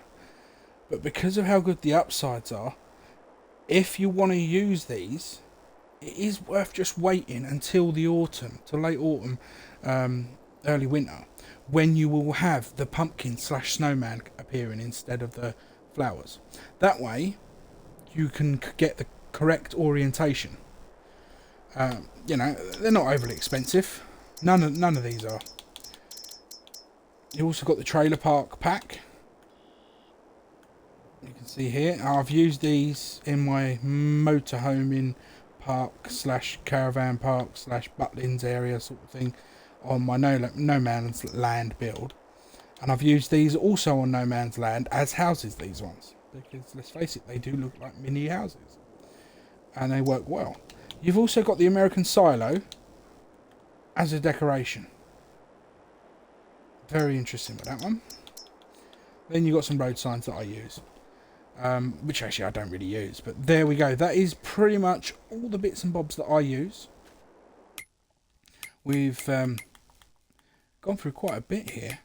But because of how good the upsides are, if you want to use these, it is worth just waiting until the autumn, till late autumn, early winter, when you will have the pumpkin / snowman appearing instead of the flowers. That way, you can get the correct orientation. You know, they're not overly expensive. None of these are. You also got the trailer park pack. You can see here, I've used these in my motorhoming park / caravan park / Butlins area sort of thing on my no man's land build. And I've used these also on no man's land as houses, these ones. Because let's face it, they do look like mini houses. And they work well. You've also got the American Silo as a decoration. Very interesting with that one. Then you've got some road signs that I use. Which actually I don't really use. But there we go. That is pretty much all the bits and bobs that I use. We've gone through quite a bit here.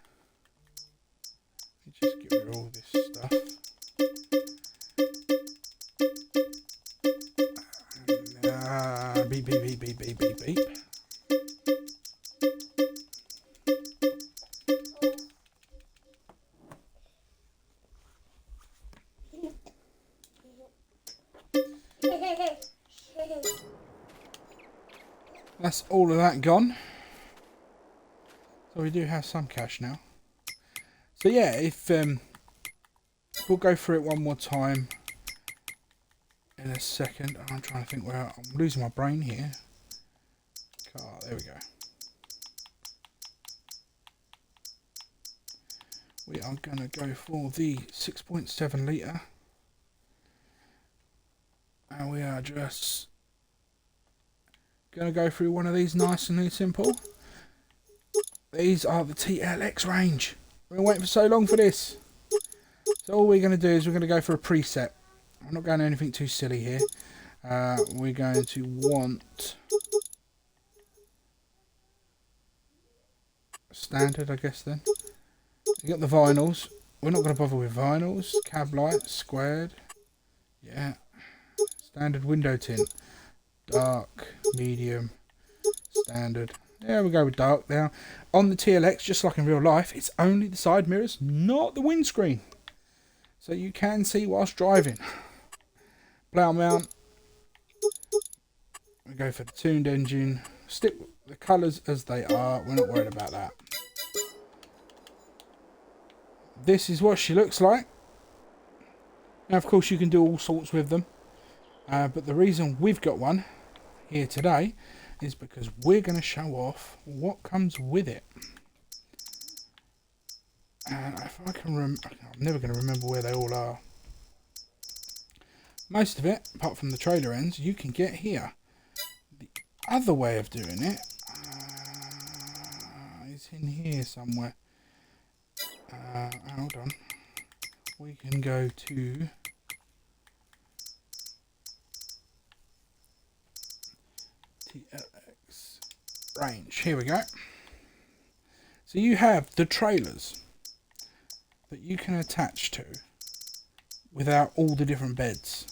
Let me just get rid of all this stuff. beep, beep, beep, beep, beep, beep. That's all of that gone. So we do have some cash now. So yeah, if we'll go through it one more time in a second. I'm trying to think where I'm losing my brain here. Oh, there we go. We are going to go for the 6.7 litre. And we are just going to go through one of these nice and simple. These are the TLX range. We've been waiting for so long for this. So all we're going to do is we're going to go for a preset. I'm not going to anything too silly here. We're going to want standard, I guess then. You got the vinyls. We're not going to bother with vinyls. Cab light, squared. Yeah. Standard window tint. Dark, medium, standard. Yeah, we'll go with dark now. On the TLX, just like in real life, it's only the side mirrors, not the windscreen. So you can see whilst driving. Plough mount. We go for the tuned engine. Stick with the colours as they are. We're not worried about that. This is what she looks like. Now, of course, you can do all sorts with them. But the reason we've got one here today is because we're going to show off what comes with it. And if I can I'm never going to remember where they all are. Most of it, apart from the trailer ends, you can get here. The other way of doing it is in here somewhere. Hold on. We can go to TLX range. Here we go. So you have the trailers that you can attach to without all the different beds.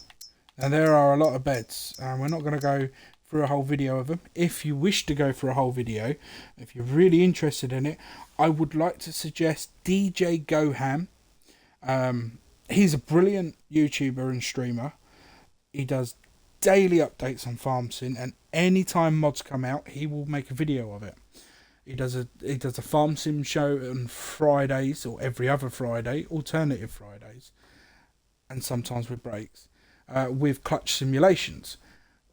Now there are a lot of beds. We're not going to go through a whole video of them. If you wish to go for a whole video, if you're really interested in it, I would like to suggest DJ Goham. He's a brilliant YouTuber and streamer. He does daily updates on FarmSim, and anytime mods come out, he will make a video of it. He does a FarmSim show on Fridays, or every other Friday, alternative Fridays, and sometimes with breaks, with clutch simulations.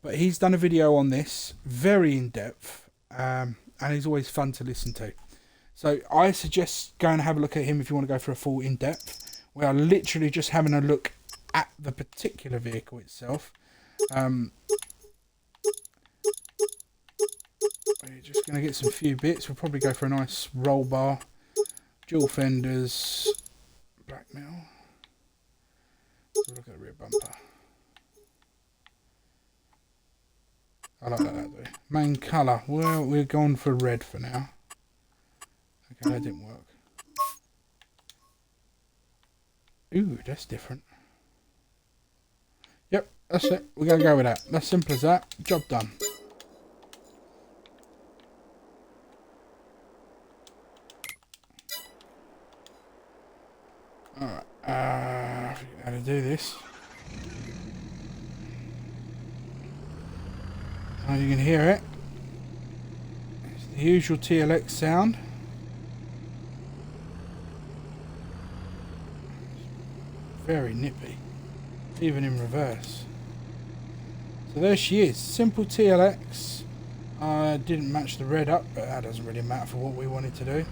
But he's done a video on this, very in depth, and he's always fun to listen to. So I suggest going and have a look at him if you want to go for a full in depth. We are literally just having a look at the particular vehicle itself. We're just going to get some few bits. We'll probably go for a nice roll bar, dual fenders, black metal. Let's look at the rear bumper. I like that though. Main colour. Well, we're going for red for now. Okay, that didn't work. Ooh, that's different. Yep, that's it. We're going to go with that. That's simple as that. Job done. Alright, I forget how to do this. Oh, you can hear it. It's the usual TLX sound. Very nippy, even in reverse. So there she is, simple TLX. Didn't match the red up, but that doesn't really matter for what we wanted to do.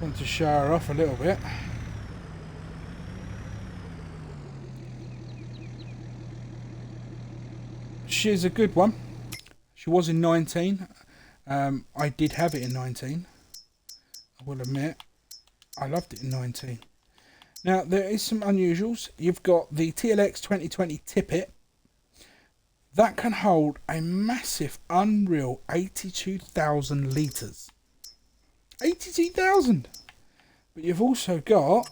Want to show her off a little bit. She's a good one. She was in 19. I did have it in 19. I will admit, I loved it in 19. Now, there is some unusuals. You've got the TLX 2020 Tippet. That can hold a massive, unreal 82,000 litres. 82,000! But you've also got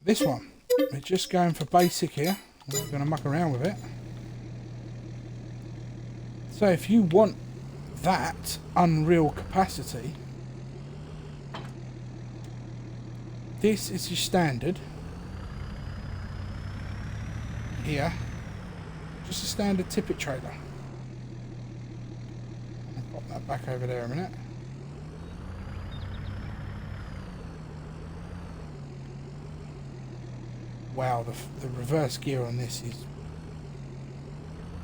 this one. We're just going for basic here. We're not going to muck around with it. So if you want that unreal capacity, this is your standard here, just a standard tippet trailer. I'll pop that back over there a minute. Wow, the reverse gear on this is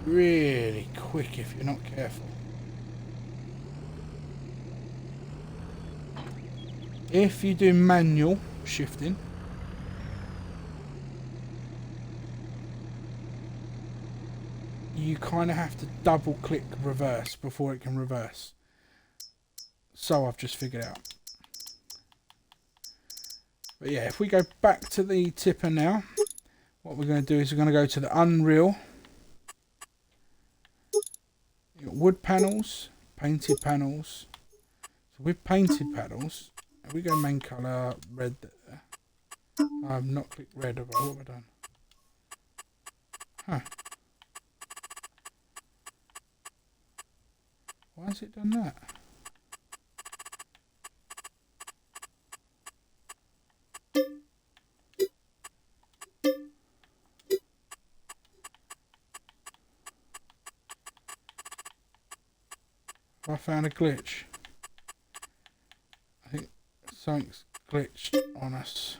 really quick if you're not careful. If you do manual shifting, you kind of have to double click reverse before it can reverse. So I've just figured out. But yeah, if we go back to the tipper now, what we're going to do is we're going to go to the Unreal. You've got wood panels, painted panels. So with painted panels, if we go main colour, red there. I have not clicked red, what have I done? Huh. Why has it done that? I found a glitch. I think something's glitched on us.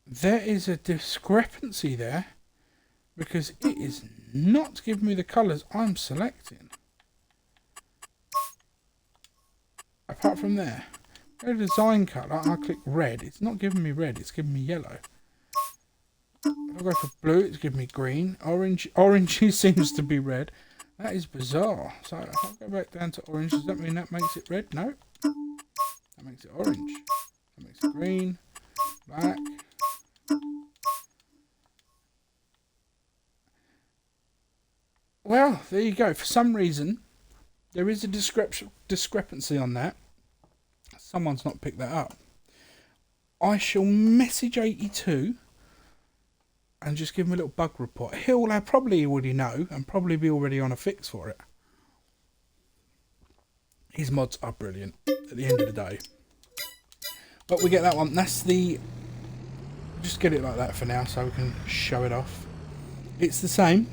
There is a discrepancy there because it is not giving me the colours I'm selecting. Apart from there, go to design colour, I click red, it's not giving me red, it's giving me yellow. If I go for blue, it's giving me green. Orange seems to be red. That is bizarre. So if I go back down to orange, does that mean that makes it red? No. That makes it orange. That makes it green, black. Well, there you go. For some reason, there is a discrepancy on that. Someone's not picked that up. I shall message 82 and just give him a little bug report. He'll probably already know and probably be already on a fix for it. His mods are brilliant at the end of the day. But we get that one. That's the... Just get it like that for now so we can show it off. It's the same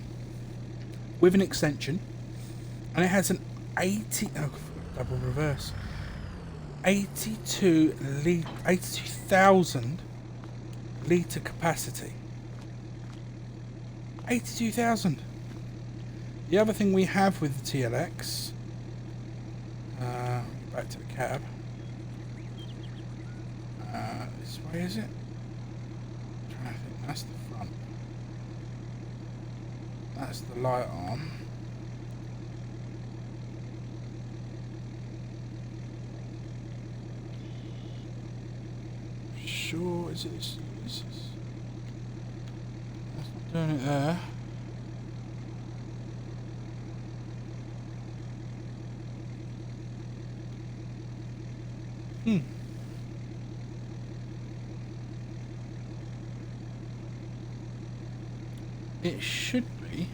with an extension, and it has an double reverse, 82,000 litre capacity. 82,000. The other thing we have with the TLX, back to the cab, this way is it? I'm trying to think, that's the front. That's the light arm. Sure, is it this? That's not doing it there. It should be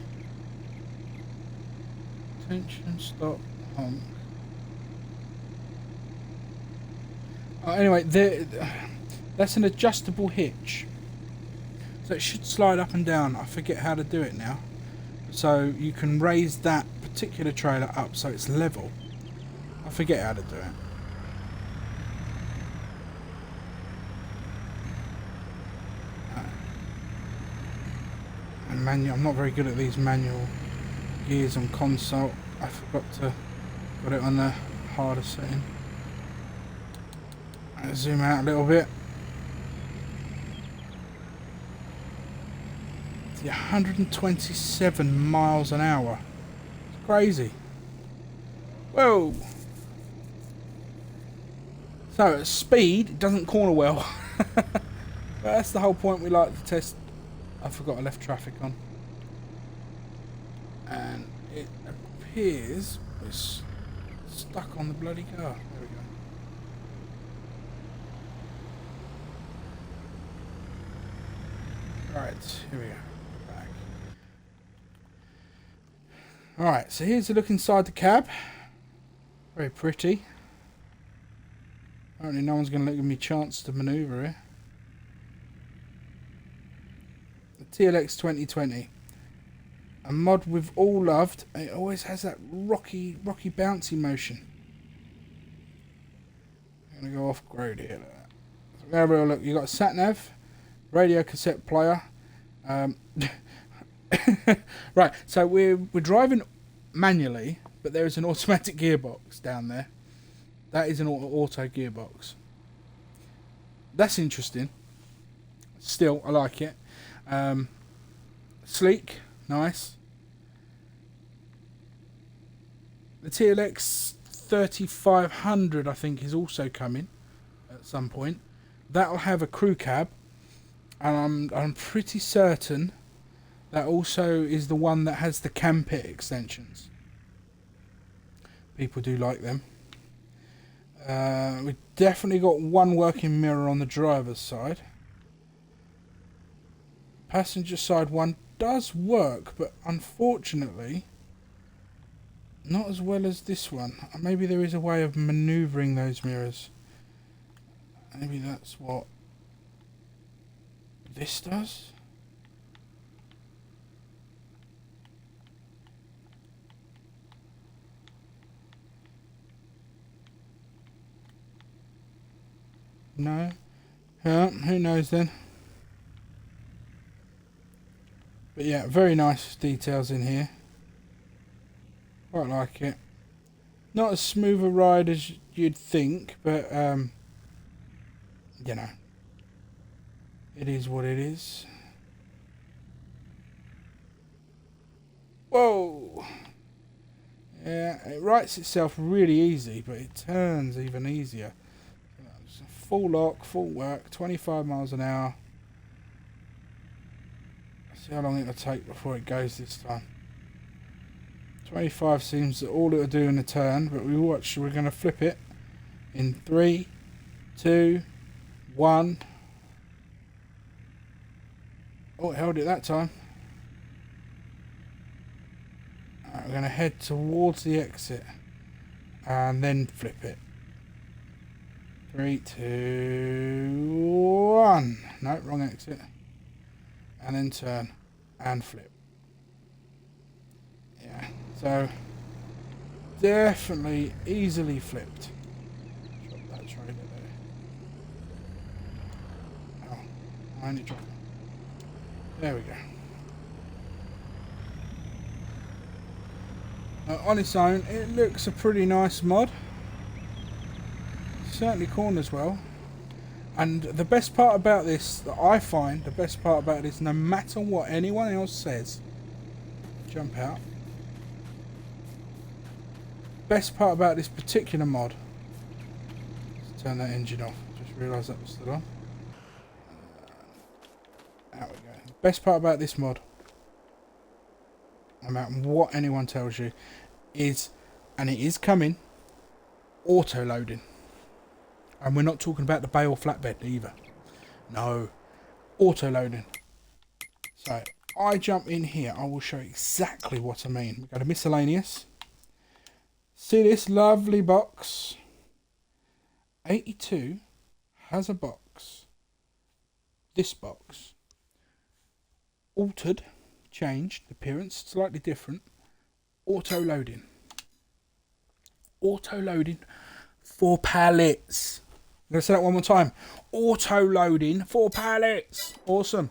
attention, stop, honk. Anyway, that's an adjustable hitch, so it should slide up and down. I forget how to do it now. So you can raise that particular trailer up so it's level. I forget how to do it. And manual. I'm not very good at these manual gears on console. I forgot to put it on the harder setting. I'll zoom out a little bit. It's 127 miles an hour. It's crazy. Whoa! So at speed, it doesn't corner well. But that's the whole point. We like to test. I forgot I left traffic on. appears it's stuck on the bloody car. There we go. Right, here we go. Back. Alright, so here's a look inside the cab. Very pretty. Apparently no one's going to give me a chance to manoeuvre here. The TLX 2020. A mod we've all loved. It always has that rocky bouncy motion. I'm going to go off-road here. So we have a look. You've got a sat-nav, radio cassette player. Right, so we're driving manually, but there is an automatic gearbox down there. That is an auto gearbox. That's interesting. Still, I like it. Sleek, nice. The TLX 3500, I think, is also coming at some point. That'll have a crew cab, and I'm pretty certain that also is the one that has the cam pit extensions. People do like them. We've definitely got one working mirror on the driver's side. Passenger side one does work, but unfortunately not as well as this one. Maybe there is a way of manoeuvring those mirrors. Maybe that's what this does. No? Yeah, who knows then? But yeah, very nice details in here. Quite like it. Not as smooth a ride as you'd think, but you know, it is what it is. Whoa! Yeah, it writes itself really easy, but it turns even easier. Full lock, full work, 25 miles an hour. Let's see how long it'll take before it goes this time. 25 seems that all it'll do in a turn, but we're going to flip it in 3, 2, 1. Oh, it held it that time. Right, we're going to head towards the exit and then flip it. 3, 2, 1. No, wrong exit. And then turn and flip. Yeah, so definitely easily flipped. Drop that trailer there. Oh, I only dropped it. There we go. On its own, it looks a pretty nice mod. Certainly corners well. And the best part about this, that I find the best part about this, no matter what anyone else says, jump out. Best part about this particular mod, let's turn that engine off. Just realised that was still on. There we go. Best part about this mod, no matter what anyone tells you, is, and it is coming, auto loading. And we're not talking about the bale flatbed either. No. Auto loading. So, I jump in here. I will show exactly what I mean. We go to miscellaneous. See this lovely box? 82 has a box. This box. Altered. Changed. Appearance. Slightly different. Auto loading. Auto loading for pallets. I'm going to say that one more time. Auto loading for pallets. Awesome.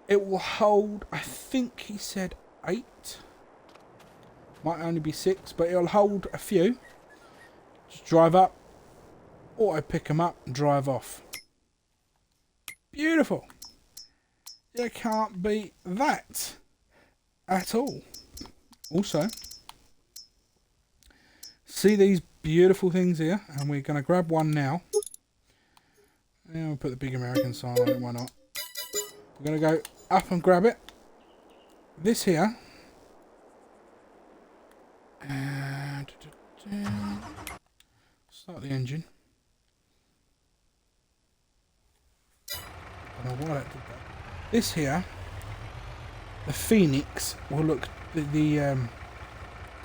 It will hold, I think he said 8. Might only be 6, but it'll hold a few. Just drive up. Auto pick them up and drive off. Beautiful. You can't beat that at all. Also, see these beautiful things here, and we're going to grab one now. And we'll put the big American sign on it, why not? We're going to go up and grab it. This here Start the engine. I don't know why that did that. This here, the Phoenix will look, the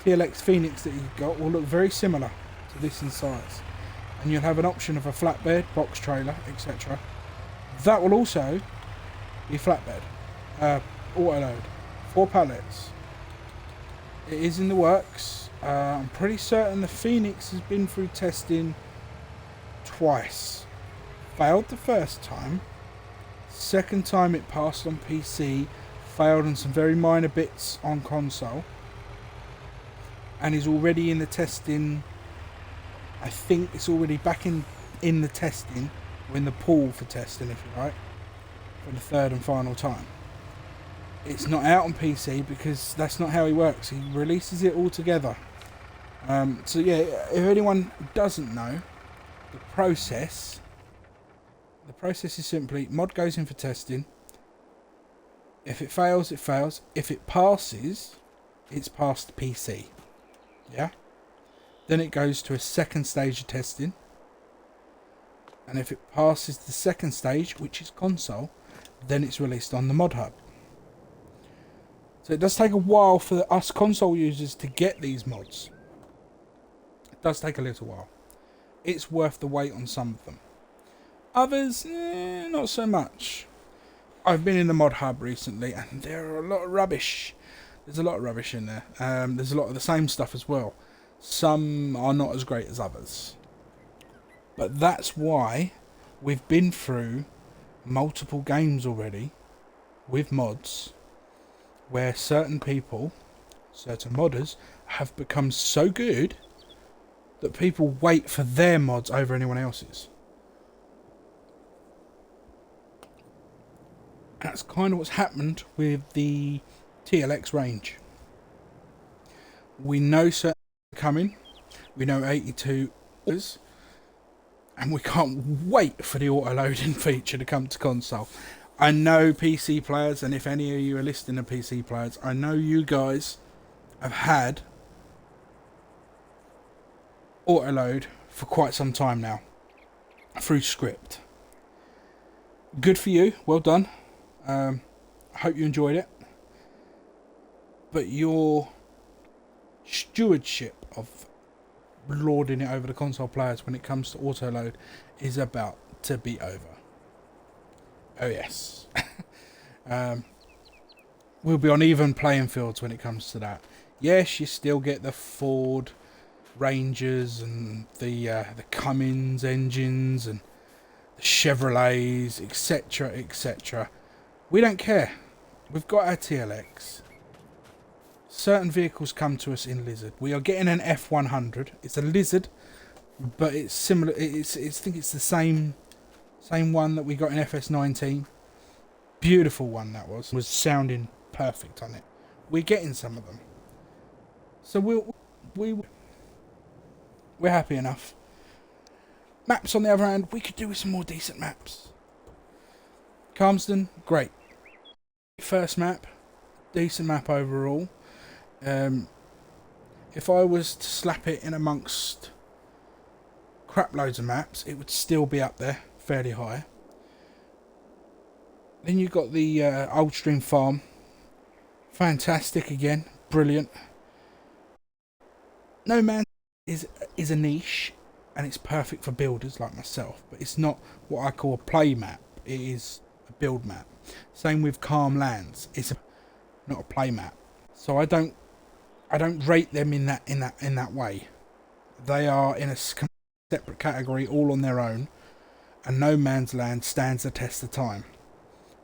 TLX Phoenix that you've got will look very similar to this in size. And you'll have an option of a flatbed, box trailer, etc. That will also be flatbed, auto load, 4 pallets. It is in the works. I'm pretty certain the Phoenix has been through testing twice. Failed the first time. Second time it passed on PC. Failed on some very minor bits on console. And is already in the testing. I think it's already back in the testing. Or in the pool for testing, if you like. For the third and final time. It's not out on PC because that's not how he works. He releases it all together. So yeah, if anyone doesn't know, the process is simply mod goes in for testing. If it fails, it fails. If it passes, it's passed PC. Yeah. Then it goes to a second stage of testing. And if it passes the second stage, which is console, then it's released on the mod hub. So it does take a while for us console users to get these mods. It does take a little while. It's worth the wait on some of them. Others, not so much. I've been in the mod hub recently and there are a lot of rubbish. There's a lot of rubbish in there. There's a lot of the same stuff as well. Some are not as great as others. But that's why we've been through multiple games already with mods where certain people, certain modders, have become so good that people wait for their mods over anyone else's. That's kind of what's happened with the TLX range. We know certain are coming. We know 82 is, and we can't wait for the auto loading feature to come to console. I know PC players, and if any of you are listening to PC players, I know you guys have had auto load for quite some time now through script. Good for you, well done. I hope you enjoyed it. But your stewardship of lording it over the console players when it comes to auto load is about to be over. Oh yes. We'll be on even playing fields when it comes to that. Yes, you still get the Ford Rangers and the Cummins engines and the Chevrolets, etc, etc. We don't care. We've got our TLX. Certain vehicles come to us in Lizard. We are getting an F100. It's a Lizard, but it's similar. I think it's the same one that we got in FS19. Beautiful one that was sounding perfect on it. We're getting some of them. So we're happy enough. Maps on the other hand, we could do with some more decent maps. Calmsden, great. First map, decent map overall. If I was to slap it in amongst crap loads of maps, it would still be up there, fairly high. Then you've got the Oldstream Farm. Fantastic again, brilliant. No Man is a niche, and it's perfect for builders like myself, but it's not what I call a play map. It is a build map. Same with Calm Lands. It's not a play map. So I don't rate them in that way. They are in a separate category, all on their own, and No Man's Land stands the test of time.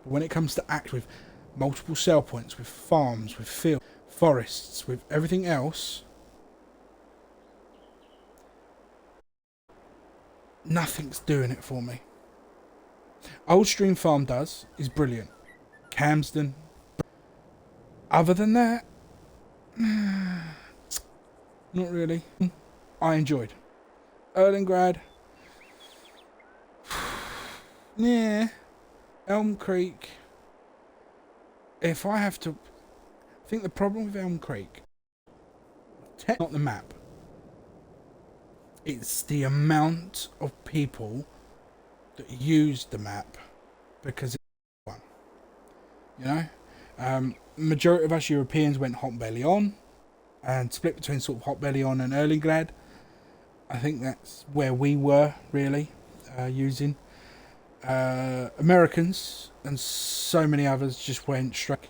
But when it comes to act with multiple sell points, with farms, with fields, forests, with everything else, nothing's doing it for me. Oldstream Farm is brilliant. Camsden. Other than that, not really. I enjoyed. Erlingrad. Yeah. Elm Creek. If I have to... I think the problem with Elm Creek... not the map. It's the amount of people that used the map because it's one. You know, majority of us Europeans went hot belly on, and split between sort of hot belly on and Erlingrad. I think that's where we were really using. Americans and so many others just went straight.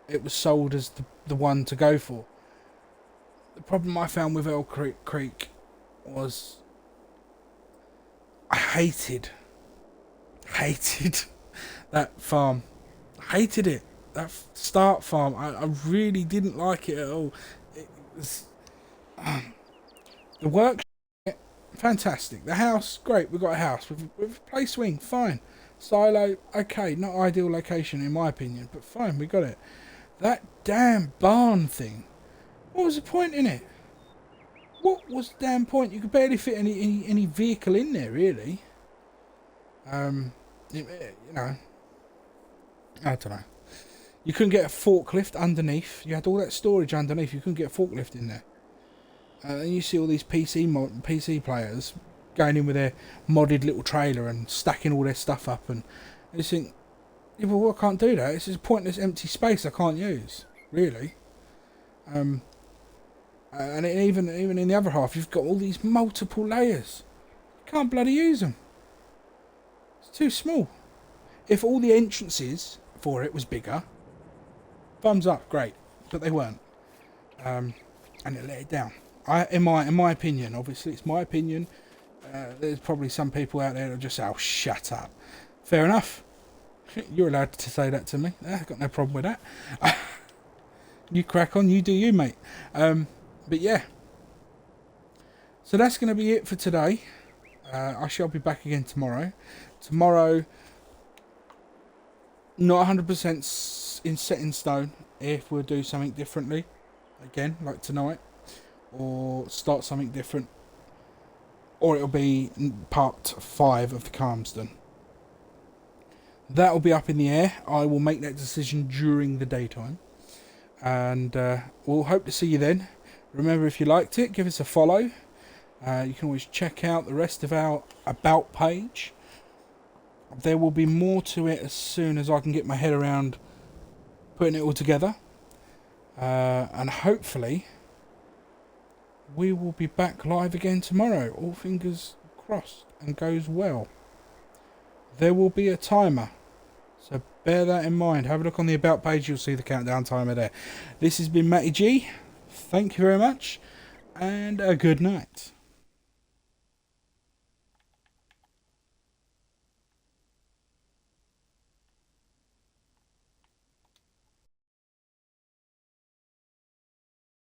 It was sold as the one to go for. The problem I found with Creek was I hated that farm. Hated it. That start farm. I really didn't like it at all. It was, the work, fantastic. The house, great. We've got a house. We've a play swing, fine. Silo, okay. Not ideal location in my opinion, but fine. We got it. That damn barn thing. What was the point in it? What was the damn point? You could barely fit any vehicle in there, really. You know, I don't know. You couldn't get a forklift underneath. You had all that storage underneath. You couldn't get a forklift in there. And you see all these PC players going in with their modded little trailer and stacking all their stuff up, and you think, yeah, well, I can't do that. It's just a pointless empty space I can't use, really. And even in the other half, you've got all these multiple layers. You can't bloody use them. It's too small. If all the entrances for it was bigger, thumbs up, great. But they weren't. And it let it down. In my opinion, obviously it's my opinion. There's probably some people out there that just say, "Oh, shut up." Fair enough. You're allowed to say that to me. I've got no problem with that. You crack on, you do you, mate. But yeah. So that's going to be it for today. I shall be back again tomorrow. Tomorrow, not 100% set in stone if we'll do something differently. Again, like tonight. Or start something different. Or it'll be part 5 of the Calmsden. That will be up in the air. I will make that decision during the daytime. And we'll hope to see you then. Remember, if you liked it, give us a follow. You can always check out the rest of our About page. There will be more to it as soon as I can get my head around putting it all together. And hopefully we will be back live again tomorrow. All fingers crossed and goes well. There will be a timer. So bear that in mind. Have a look on the About page. You'll see the countdown timer there. This has been Matty G. Thank you very much. And a good night.